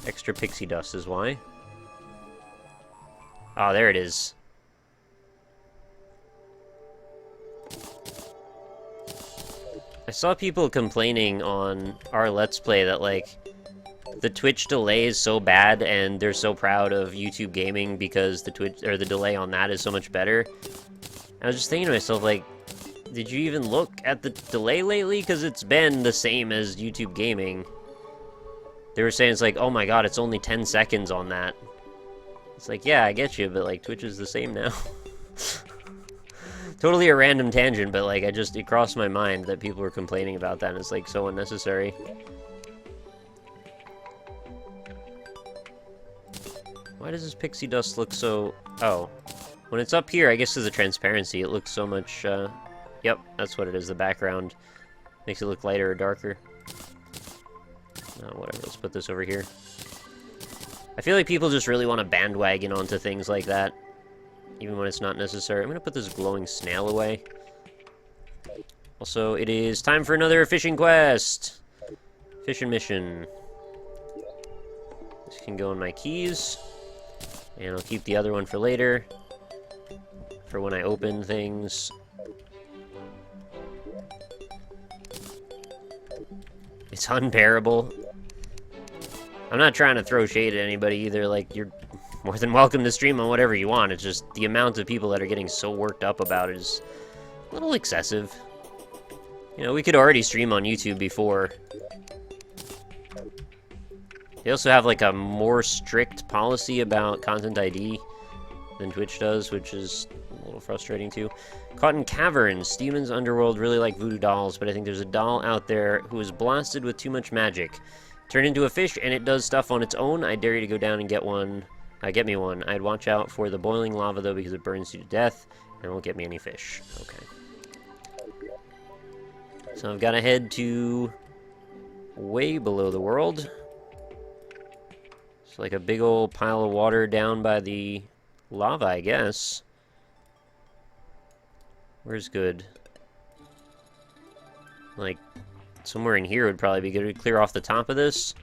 Extra pixie dust is why. Oh, there it is. I saw people complaining on our Let's Play that, like, the Twitch delay is so bad, and they're so proud of YouTube gaming because the delay on that is so much better. I was just thinking to myself, like, did you even look at the delay lately? Because it's been the same as YouTube gaming. They were saying it's like, oh my god, it's only 10 seconds on that. It's like, yeah, I get you, but like Twitch is the same now. Totally a random tangent, but like it crossed my mind that people were complaining about that, and it's like so unnecessary. Why does this pixie dust look so... Oh. When it's up here, I guess there's a transparency. It looks so much, Yep, that's what it is. The background makes it look lighter or darker. Oh, whatever. Let's put this over here. I feel like people just really want to bandwagon onto things like that, even when it's not necessary. I'm going to put this glowing snail away. Also, it is time for another fishing quest! Fishing mission. This can go in my keys. And I'll keep the other one for later. For when I open things. It's unbearable. I'm not trying to throw shade at anybody either. Like, you're more than welcome to stream on whatever you want. It's just the amount of people that are getting so worked up about it is a little excessive. You know, we could already stream on YouTube before. They also have, like, a more strict policy about content ID than Twitch does, which is a little frustrating, too. Caught in caverns. Demons Underworld really like voodoo dolls, but I think there's a doll out there who is blasted with too much magic. Turned into a fish, and it does stuff on its own. I dare you to go down and get one. Get me one. I'd watch out for the boiling lava, though, because it burns you to death, and won't get me any fish. Okay. So I've got to head to way below the world. It's like a big old pile of water down by the lava, I guess. Where's good? Like, somewhere in here would probably be good to clear off the top of this.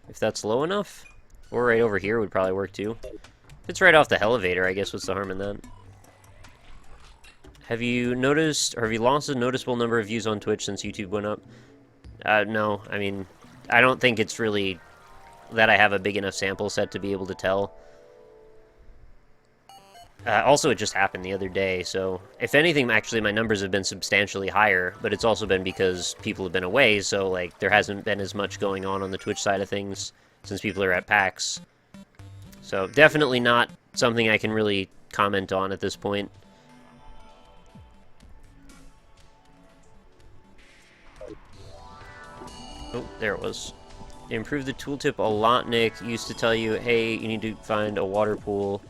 If that's low enough. Or right over here would probably work too. If it's right off the elevator, I guess what's the harm in that? Have you noticed, or have you lost a noticeable number of views on Twitch since YouTube went up? No, I mean, I don't think it's really that I have a big enough sample set to be able to tell. Also, it just happened the other day, so if anything, actually, my numbers have been substantially higher, but it's also been because people have been away, so, like, there hasn't been as much going on the Twitch side of things since people are at PAX. So, definitely not something I can really comment on at this point. Oh, there it was. They improved the tooltip a lot, Nick. Used to tell you, hey, you need to find a water pool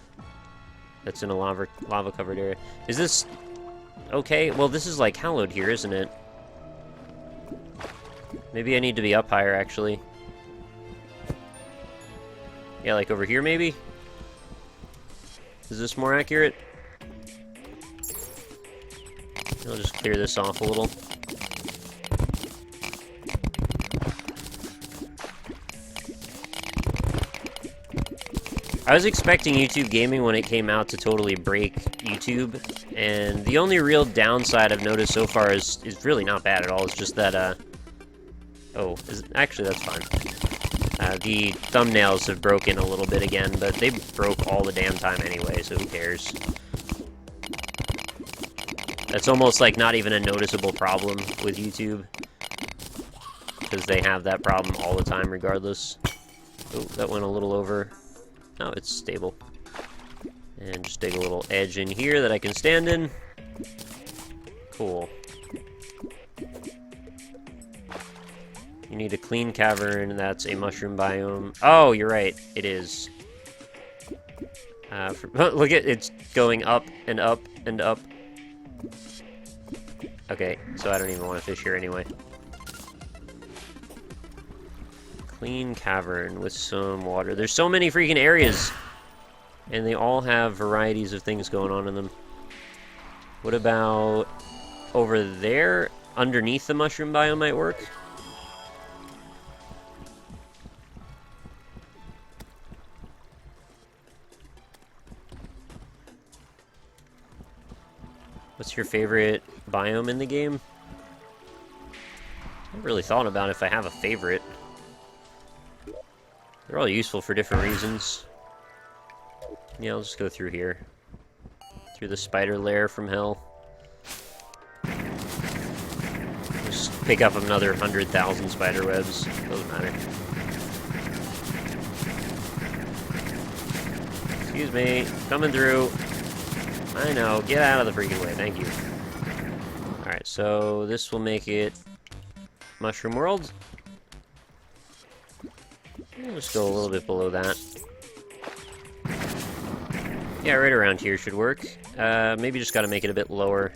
that's in a lava-covered area. Is this okay? Well, this is like hallowed here, isn't it? Maybe I need to be up higher, actually. Yeah, like over here, maybe? Is this more accurate? I'll just clear this off a little. I was expecting YouTube Gaming when it came out to totally break YouTube, and the only real downside I've noticed so far is really not bad at all. It's just that, oh, actually that's fine. The thumbnails have broken a little bit again, but they broke all the damn time anyway, so who cares? That's almost like not even a noticeable problem with YouTube, because they have that problem all the time regardless. Oh, that went a little over. Oh, it's stable. And just dig a little edge in here that I can stand in. Cool. You need a clean cavern. That's a mushroom biome. Oh, you're right. It is. Look at it's going up and up and up. Okay, so I don't even want to fish here anyway. Clean cavern with some water. There's so many freaking areas, and they all have varieties of things going on in them. What about over there? Underneath the mushroom biome might work. What's your favorite biome in the game? I haven't really thought about if I have a favorite. They're all useful for different reasons. Yeah, I'll just go through here. Through the spider lair from hell. Just pick up another 100,000 spider webs. Doesn't matter. Excuse me. Coming through. I know. Get out of the freaking way. Thank you. Alright, so this will make it Mushroom World. We'll just go a little bit below that. Yeah, right around here should work. Maybe just gotta make it a bit lower.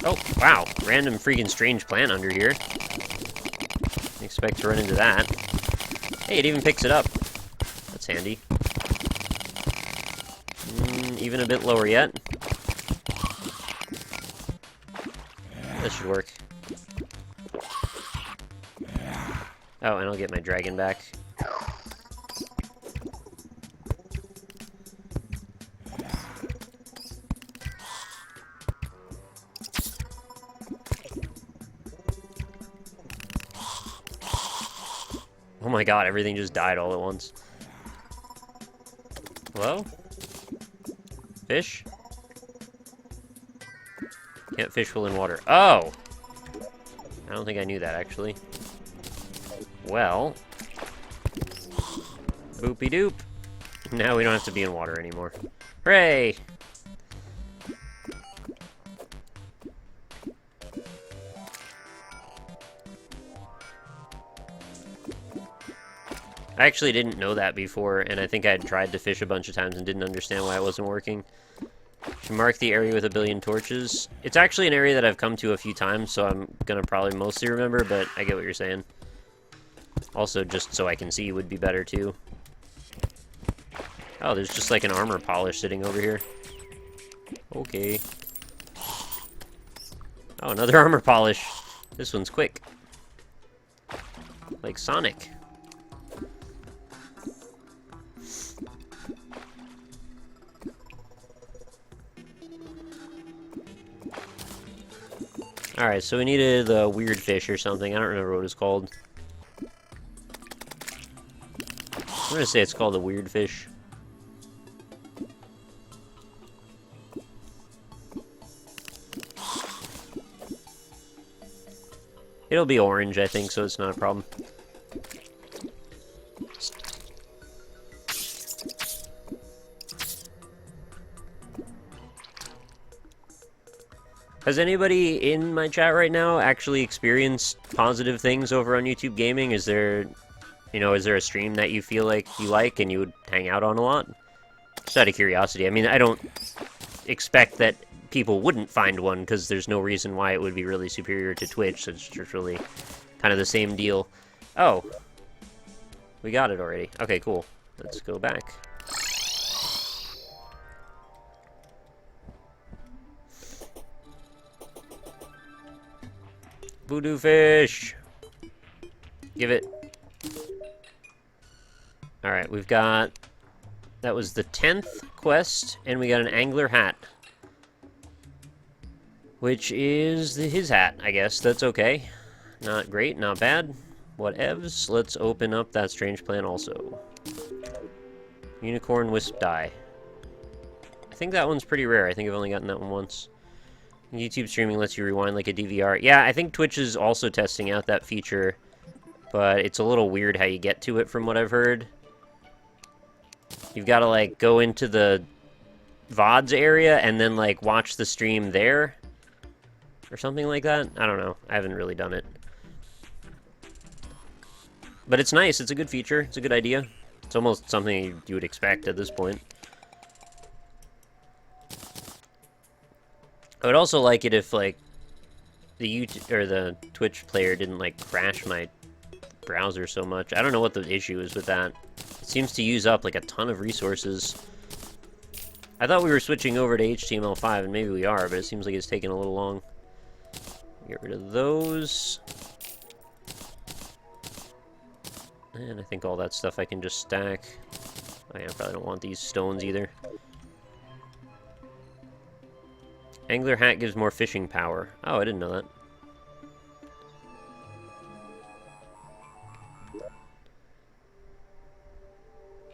Oh, wow. Random freaking strange plant under here. Didn't expect to run into that. Hey, it even picks it up. That's handy. Even a bit lower yet. That should work. Oh, and I'll get my dragon back. Oh my god, everything just died all at once. Hello? Fish? Can't fish while in water. Oh! I don't think I knew that, actually. Well. Boopy-doop. Now we don't have to be in water anymore. Hooray! I actually didn't know that before, and I think I had tried to fish a bunch of times and didn't understand why it wasn't working. To mark the area with a billion torches. It's actually an area that I've come to a few times, so I'm gonna probably mostly remember, but I get what you're saying. Also, just so I can see would be better, too. Oh, there's just like an armor polish sitting over here. Okay. Oh, another armor polish. This one's quick. Like Sonic. Alright, so we needed the weird fish or something. I don't remember what it's called. I'm gonna say it's called the weird fish. It'll be orange, I think, so it's not a problem. Has anybody in my chat right now actually experienced positive things over on YouTube Gaming? Is there, is there a stream that you feel like you like and you would hang out on a lot? Just out of curiosity. I mean, I don't expect that people wouldn't find one, because there's no reason why it would be really superior to Twitch, so it's just really kind of the same deal. Oh. We got it already. Okay, cool. Let's go back. Voodoo fish! Give it. Alright, we've got... That was the 10th quest, and we got an angler hat. Which is his hat, I guess. That's okay. Not great, not bad. Whatevs. Let's open up that strange plant also. Unicorn wisp die. I think that one's pretty rare. I think I've only gotten that one once. YouTube streaming lets you rewind like a DVR. Yeah, I think Twitch is also testing out that feature, but it's a little weird how you get to it from what I've heard. You've got to, like, go into the VODs area and then, like, watch the stream there. Or something like that. I don't know. I haven't really done it. But it's nice. It's a good feature. It's a good idea. It's almost something you would expect at this point. I would also like it if, like, the YouTube or the Twitch player didn't, like, crash my browser so much. I don't know what the issue is with that. It seems to use up, like, a ton of resources. I thought we were switching over to HTML5, and maybe we are, but it seems like it's taking a little long. Get rid of those. And I think all that stuff I can just stack. Oh, yeah, I probably don't want these stones either. Angler hat gives more fishing power. Oh, I didn't know that.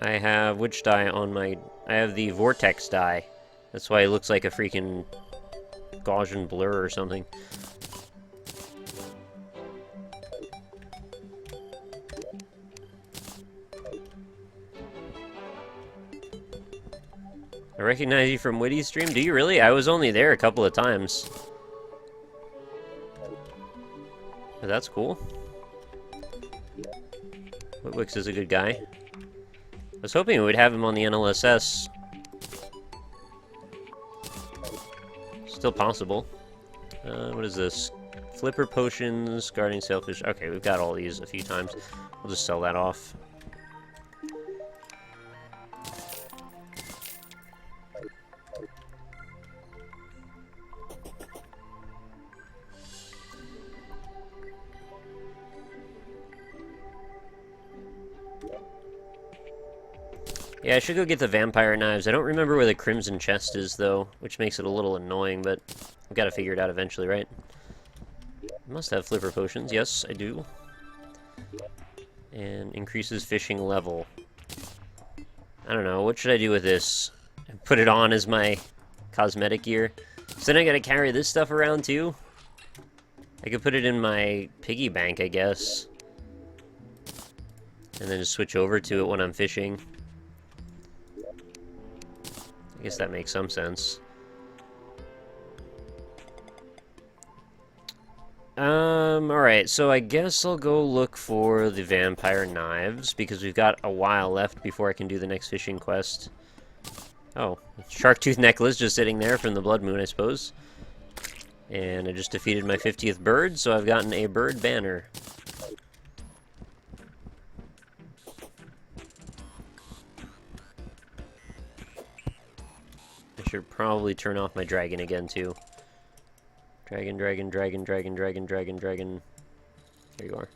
I have which die on my... I have the Vortex die. That's why it looks like a freaking Gaussian blur or something. I recognize you from Witty Stream. Do you really? I was only there a couple of times. But that's cool. Whitwix is a good guy. I was hoping we would have him on the NLSS. Still possible. What is this? Flipper potions, guarding sailfish. Okay, we've got all these a few times. We'll just sell that off. Yeah, I should go get the vampire knives. I don't remember where the crimson chest is, though, which makes it a little annoying, but I've got to figure it out eventually, right? I must have flipper potions. Yes, I do. And increases fishing level. I don't know. What should I do with this? Put it on as my cosmetic gear? So then I gotta carry this stuff around, too? I could put it in my piggy bank, I guess. And then just switch over to it when I'm fishing. I guess that makes some sense. Alright, so I guess I'll go look for the vampire knives, because we've got a while left before I can do the next fishing quest. Oh, shark tooth necklace just sitting there from the blood moon, I suppose. And I just defeated my 50th bird, so I've gotten a bird banner. I should probably turn off my dragon again, too. Dragon, dragon, dragon, dragon, dragon, dragon, dragon. There you are.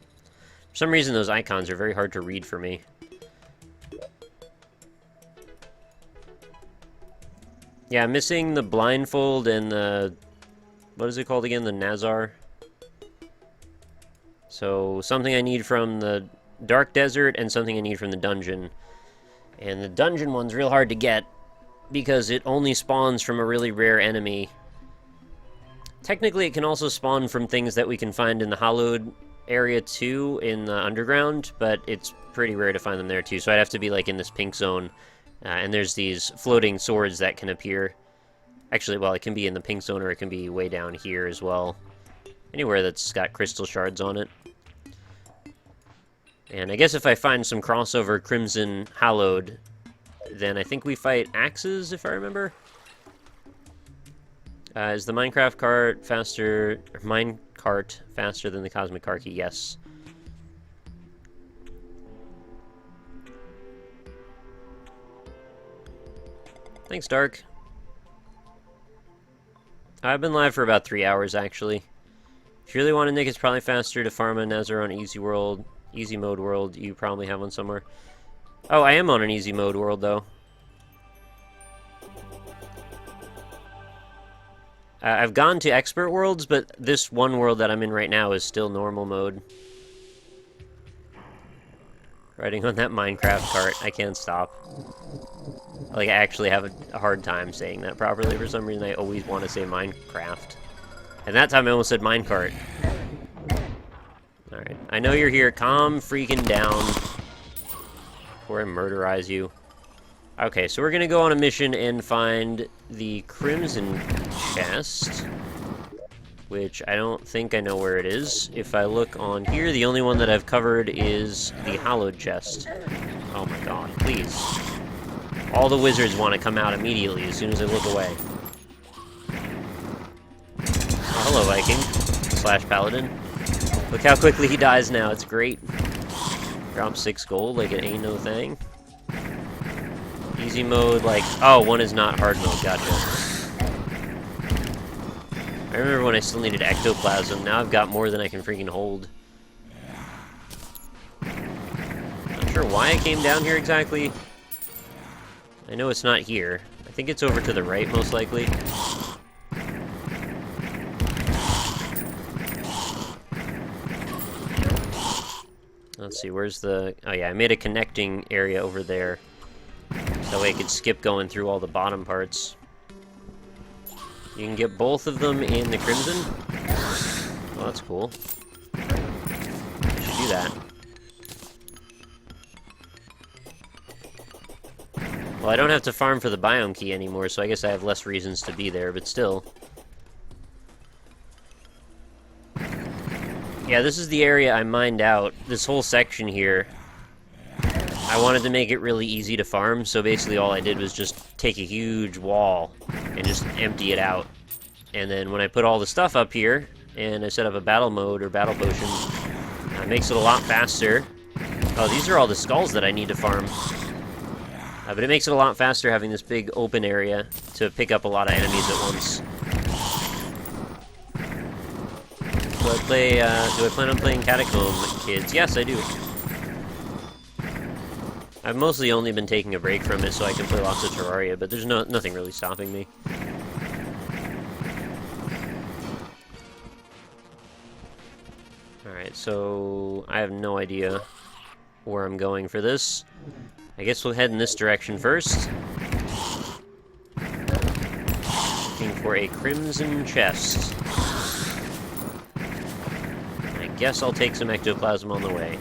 For some reason, those icons are very hard to read for me. Yeah, I'm missing the blindfold and the... What is it called again? The Nazar. So, something I need from the Dark Desert and something I need from the dungeon. And the dungeon one's real hard to get because it only spawns from a really rare enemy. Technically, it can also spawn from things that we can find in the Hallowed area too, in the underground, but it's pretty rare to find them there too, so I'd have to be like in this pink zone. And there's these floating swords that can appear. Actually, well, it can be in the pink zone or it can be way down here as well. Anywhere that's got crystal shards on it. And I guess if I find some crossover Crimson Hallowed, then I think we fight axes, if I remember. Is the minecart faster than the cosmic car key? Yes. Thanks, Dark. I've been live for about 3 hours, actually. If you really want to nick, it's probably faster to farm a Nether on easy mode world. You probably have one somewhere. Oh, I am on an easy mode world, though. I've gone to expert worlds, but this one world that I'm in right now is still normal mode. Riding on that Minecraft cart, I can't stop. Like, I actually have a hard time saying that properly. For some reason, I always want to say Minecraft. And that time I almost said minecart. Alright, I know you're here. Calm freaking down before I murderize you. Okay, so we're gonna go on a mission and find the Crimson Chest, which I don't think I know where it is. If I look on here, the only one that I've covered is the Hallowed Chest. Oh my god, please. All the wizards want to come out immediately as soon as I look away. Oh, hello, Viking. / Paladin. Look how quickly he dies now, it's great. Drop 6 gold like it ain't no thing. Easy mode, like... Oh, one is not hard mode, gotcha. I remember when I still needed ectoplasm, now I've got more than I can freaking hold. Not sure why I came down here exactly. I know it's not here. I think it's over to the right, most likely. Let's see, where's the... Oh yeah, I made a connecting area over there. That way I could skip going through all the bottom parts. You can get both of them in the Crimson. Oh, that's cool. I should do that. Well, I don't have to farm for the biome key anymore, so I guess I have less reasons to be there, but still. Yeah, this is the area I mined out. This whole section here, I wanted to make it really easy to farm, so basically all I did was just take a huge wall and just empty it out. And then when I put all the stuff up here, and I set up a battle mode or battle potion, it makes it a lot faster. Oh, these are all the skulls that I need to farm. But it makes it a lot faster having this big open area to pick up a lot of enemies at once. Do I plan on playing Catacomb Kids? Yes, I do. I've mostly only been taking a break from it so I can play lots of Terraria, but there's nothing really stopping me. Alright, so I have no idea where I'm going for this. I guess we'll head in this direction first. Looking for a crimson chest. I guess I'll take some ectoplasm on the way.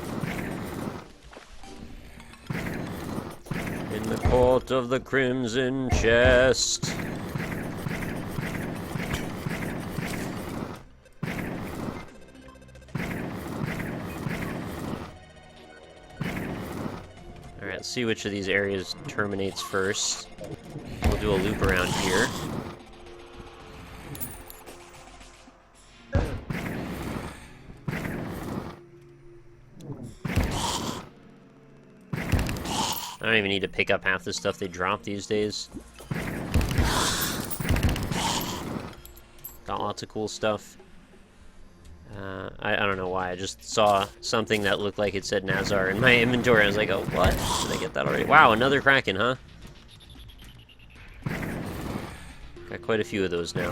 In the court of the crimson chest. Alright, let's see which of these areas terminates first. We'll do a loop around here. I don't even need to pick up half the stuff they drop these days. Got lots of cool stuff. I don't know why, I just saw something that looked like it said Nazar in my inventory. I was like, oh, what? Did I get that already? Wow, another Kraken, huh? Got quite a few of those now.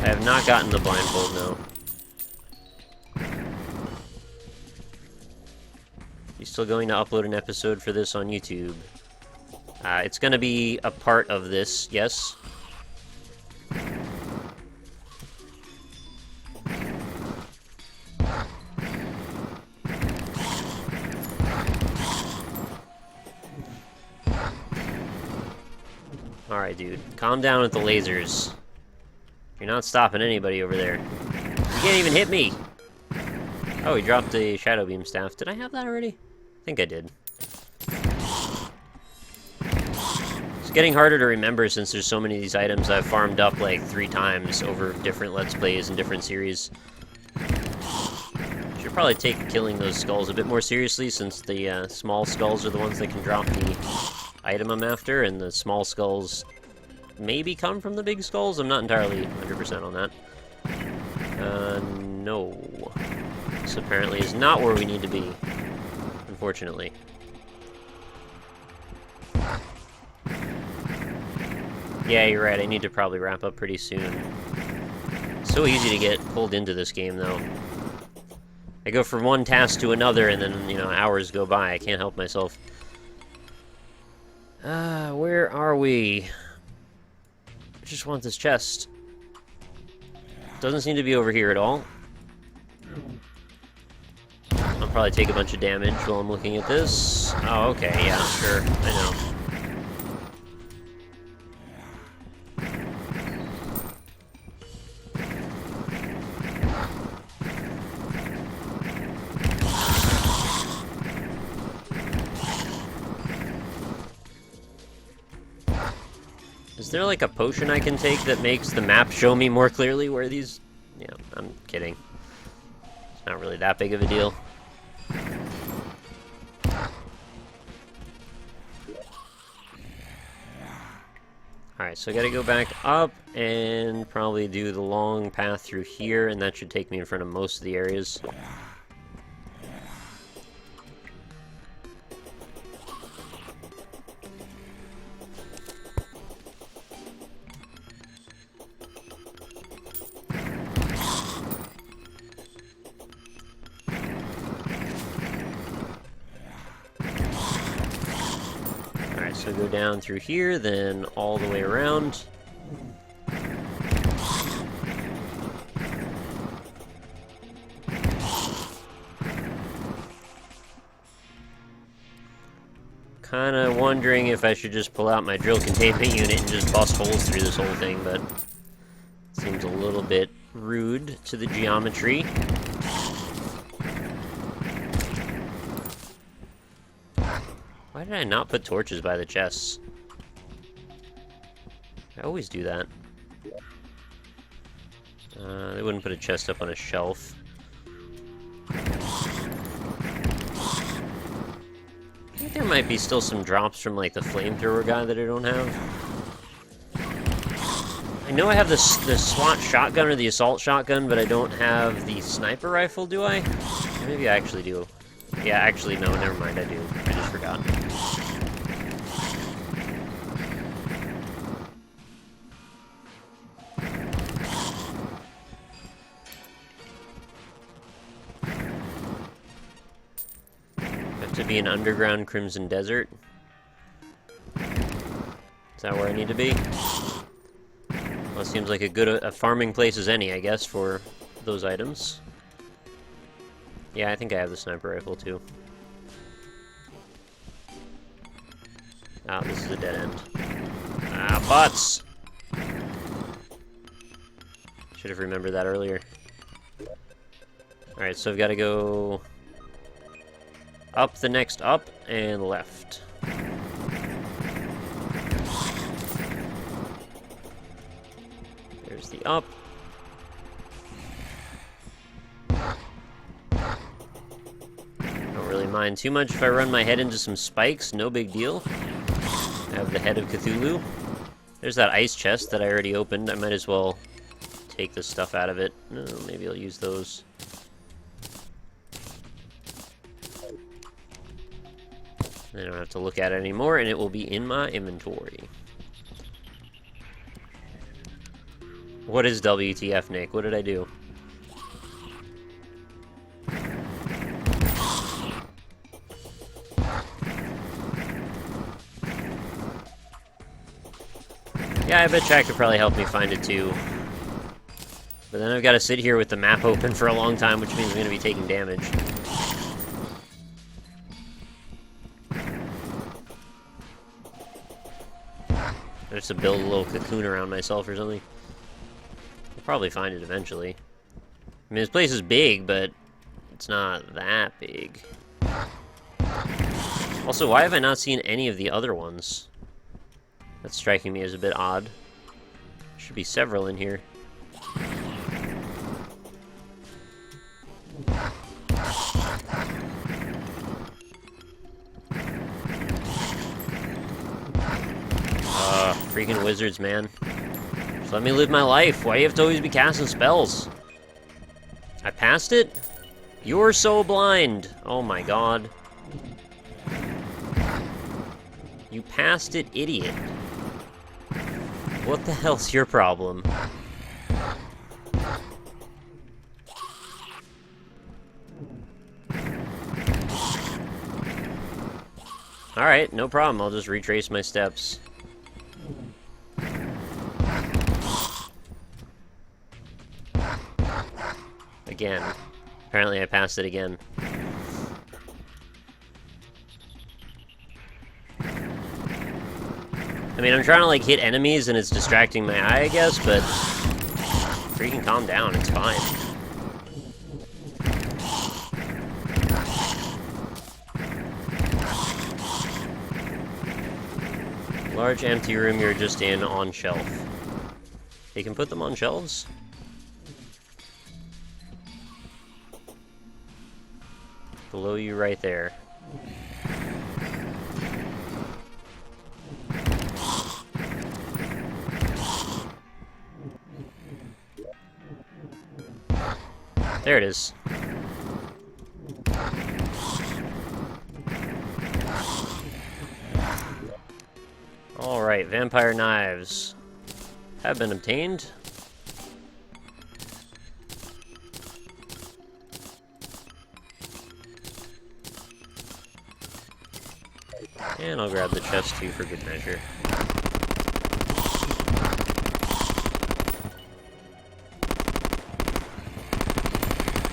I have not gotten the blindfold, no. You still going to upload an episode for this on YouTube? It's going to be a part of this, yes. Alright, dude. Calm down with the lasers. You're not stopping anybody over there. You can't even hit me! Oh, he dropped a Shadow Beam Staff. Did I have that already? I think I did. It's getting harder to remember since there's so many of these items I've farmed up like 3 times over different Let's Plays and different series. Should probably take killing those skulls a bit more seriously since the small skulls are the ones that can drop the item I'm after, and the small skulls maybe come from the big skulls? I'm not entirely 100% on that. No. This apparently is not where we need to be, unfortunately. Yeah, you're right, I need to probably wrap up pretty soon. It's so easy to get pulled into this game, though. I go from one task to another, and then, you know, hours go by. I can't help myself. Where are we? I just want this chest. Doesn't seem to be over here at all. I'll probably take a bunch of damage while I'm looking at this. Oh, okay, yeah, sure, I know. Is there like a potion I can take that makes the map show me more clearly where these... Yeah, I'm kidding. It's not really that big of a deal. Alright, so I gotta go back up and probably do the long path through here, and that should take me in front of most of the areas. Alright, so go down through here, then all the way around. Kinda wondering if I should just pull out my drill containment unit and just bust holes through this whole thing, but it seems a little bit rude to the geometry. Why did I not put torches by the chests? I always do that. They wouldn't put a chest up on a shelf. I think there might be still some drops from, like, the flamethrower guy that I don't have. I know I have the SWAT shotgun or the assault shotgun, but I don't have the sniper rifle, do I? Maybe I actually do. Yeah, actually, no, never mind, I do. I just forgot. To be an underground Crimson Desert. Is that where I need to be? Well, it seems like a good a farming place as any, I guess, for those items. Yeah, I think I have the sniper rifle too. Ah, this is a dead end. Ah, butts! Should have remembered that earlier. Alright, so I've got to go up the next up and left. There's the up. Don't really mind too much if I run my head into some spikes, no big deal. I have the head of Cthulhu. There's that ice chest that I already opened. I might as well take the stuff out of it. No, maybe I'll use those. I don't have to look at it anymore, and it will be in my inventory. What is WTF, Nick? What did I do? Yeah, I bet you I could probably help me find it too. But then I've got to sit here with the map open for a long time, which means I'm going to be taking damage. I just to build a little cocoon around myself or something. I'll probably find it eventually. I mean, this place is big, but it's not that big. Also, why have I not seen any of the other ones? That's striking me as a bit odd. There should be several in here. Freaking wizards, man. Just let me live my life. Why do you have to always be casting spells? I passed it? You're so blind. Oh my god. You passed it, idiot. What the hell's your problem? Alright, no problem. I'll just retrace my steps. Again. Apparently I passed it again. I mean, I'm trying to, like, hit enemies and it's distracting my eye, I guess, but freaking calm down, it's fine. Large empty room you're just in on shelf. You can put them on shelves? Below you right there. There it is. Alright, vampire knives have been obtained. And I'll grab the chest too for good measure.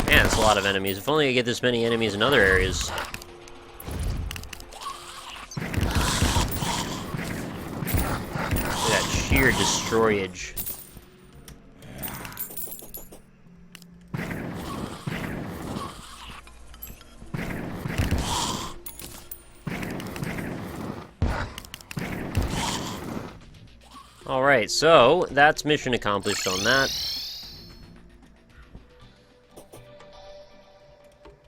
Man, it's a lot of enemies. If only I get this many enemies in other areas. Look at that sheer destroyage. Alright, so that's mission accomplished on that.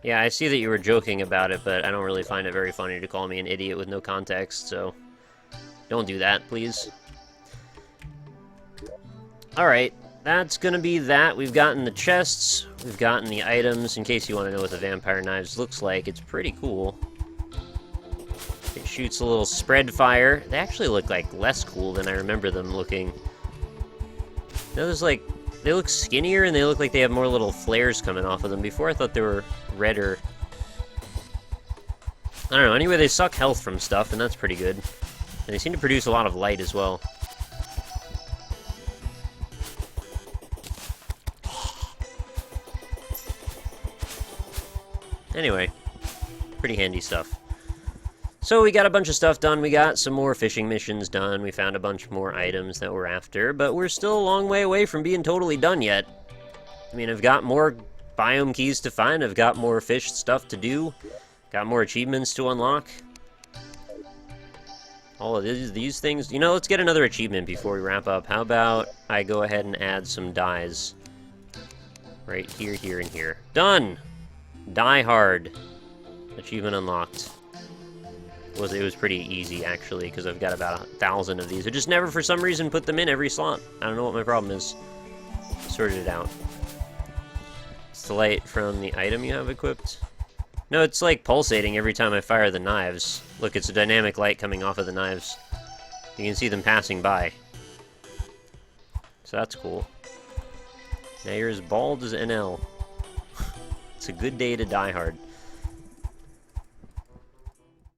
Yeah, I see that you were joking about it, but I don't really find it very funny to call me an idiot with no context, so don't do that, please. Alright, that's gonna be that. We've gotten the chests, we've gotten the items. In case you want to know what the vampire knives looks like, it's pretty cool. It shoots a little spread fire. They actually look like less cool than I remember them looking. There's like, they look skinnier and they look like they have more little flares coming off of them. Before I thought they were redder. I don't know, anyway they suck health from stuff and that's pretty good. And they seem to produce a lot of light as well. Anyway, pretty handy stuff. So we got a bunch of stuff done, we got some more fishing missions done, we found a bunch more items that we're after, but we're still a long way away from being totally done yet. I mean, I've got more biome keys to find, I've got more fish stuff to do, got more achievements to unlock. All of these things, you know, let's get another achievement before we wrap up. How about I go ahead and add some dyes? Right here, here, and here. Done! Die Hard. Achievement unlocked. It was pretty easy, actually, because I've got about 1,000 of these. I just never, for some reason, put them in every slot. I don't know what my problem is. Sorted it out. It's the light from the item you have equipped. No, it's like pulsating every time I fire the knives. Look, it's a dynamic light coming off of the knives. You can see them passing by. So that's cool. Now you're as bald as NL. It's a good day to die hard.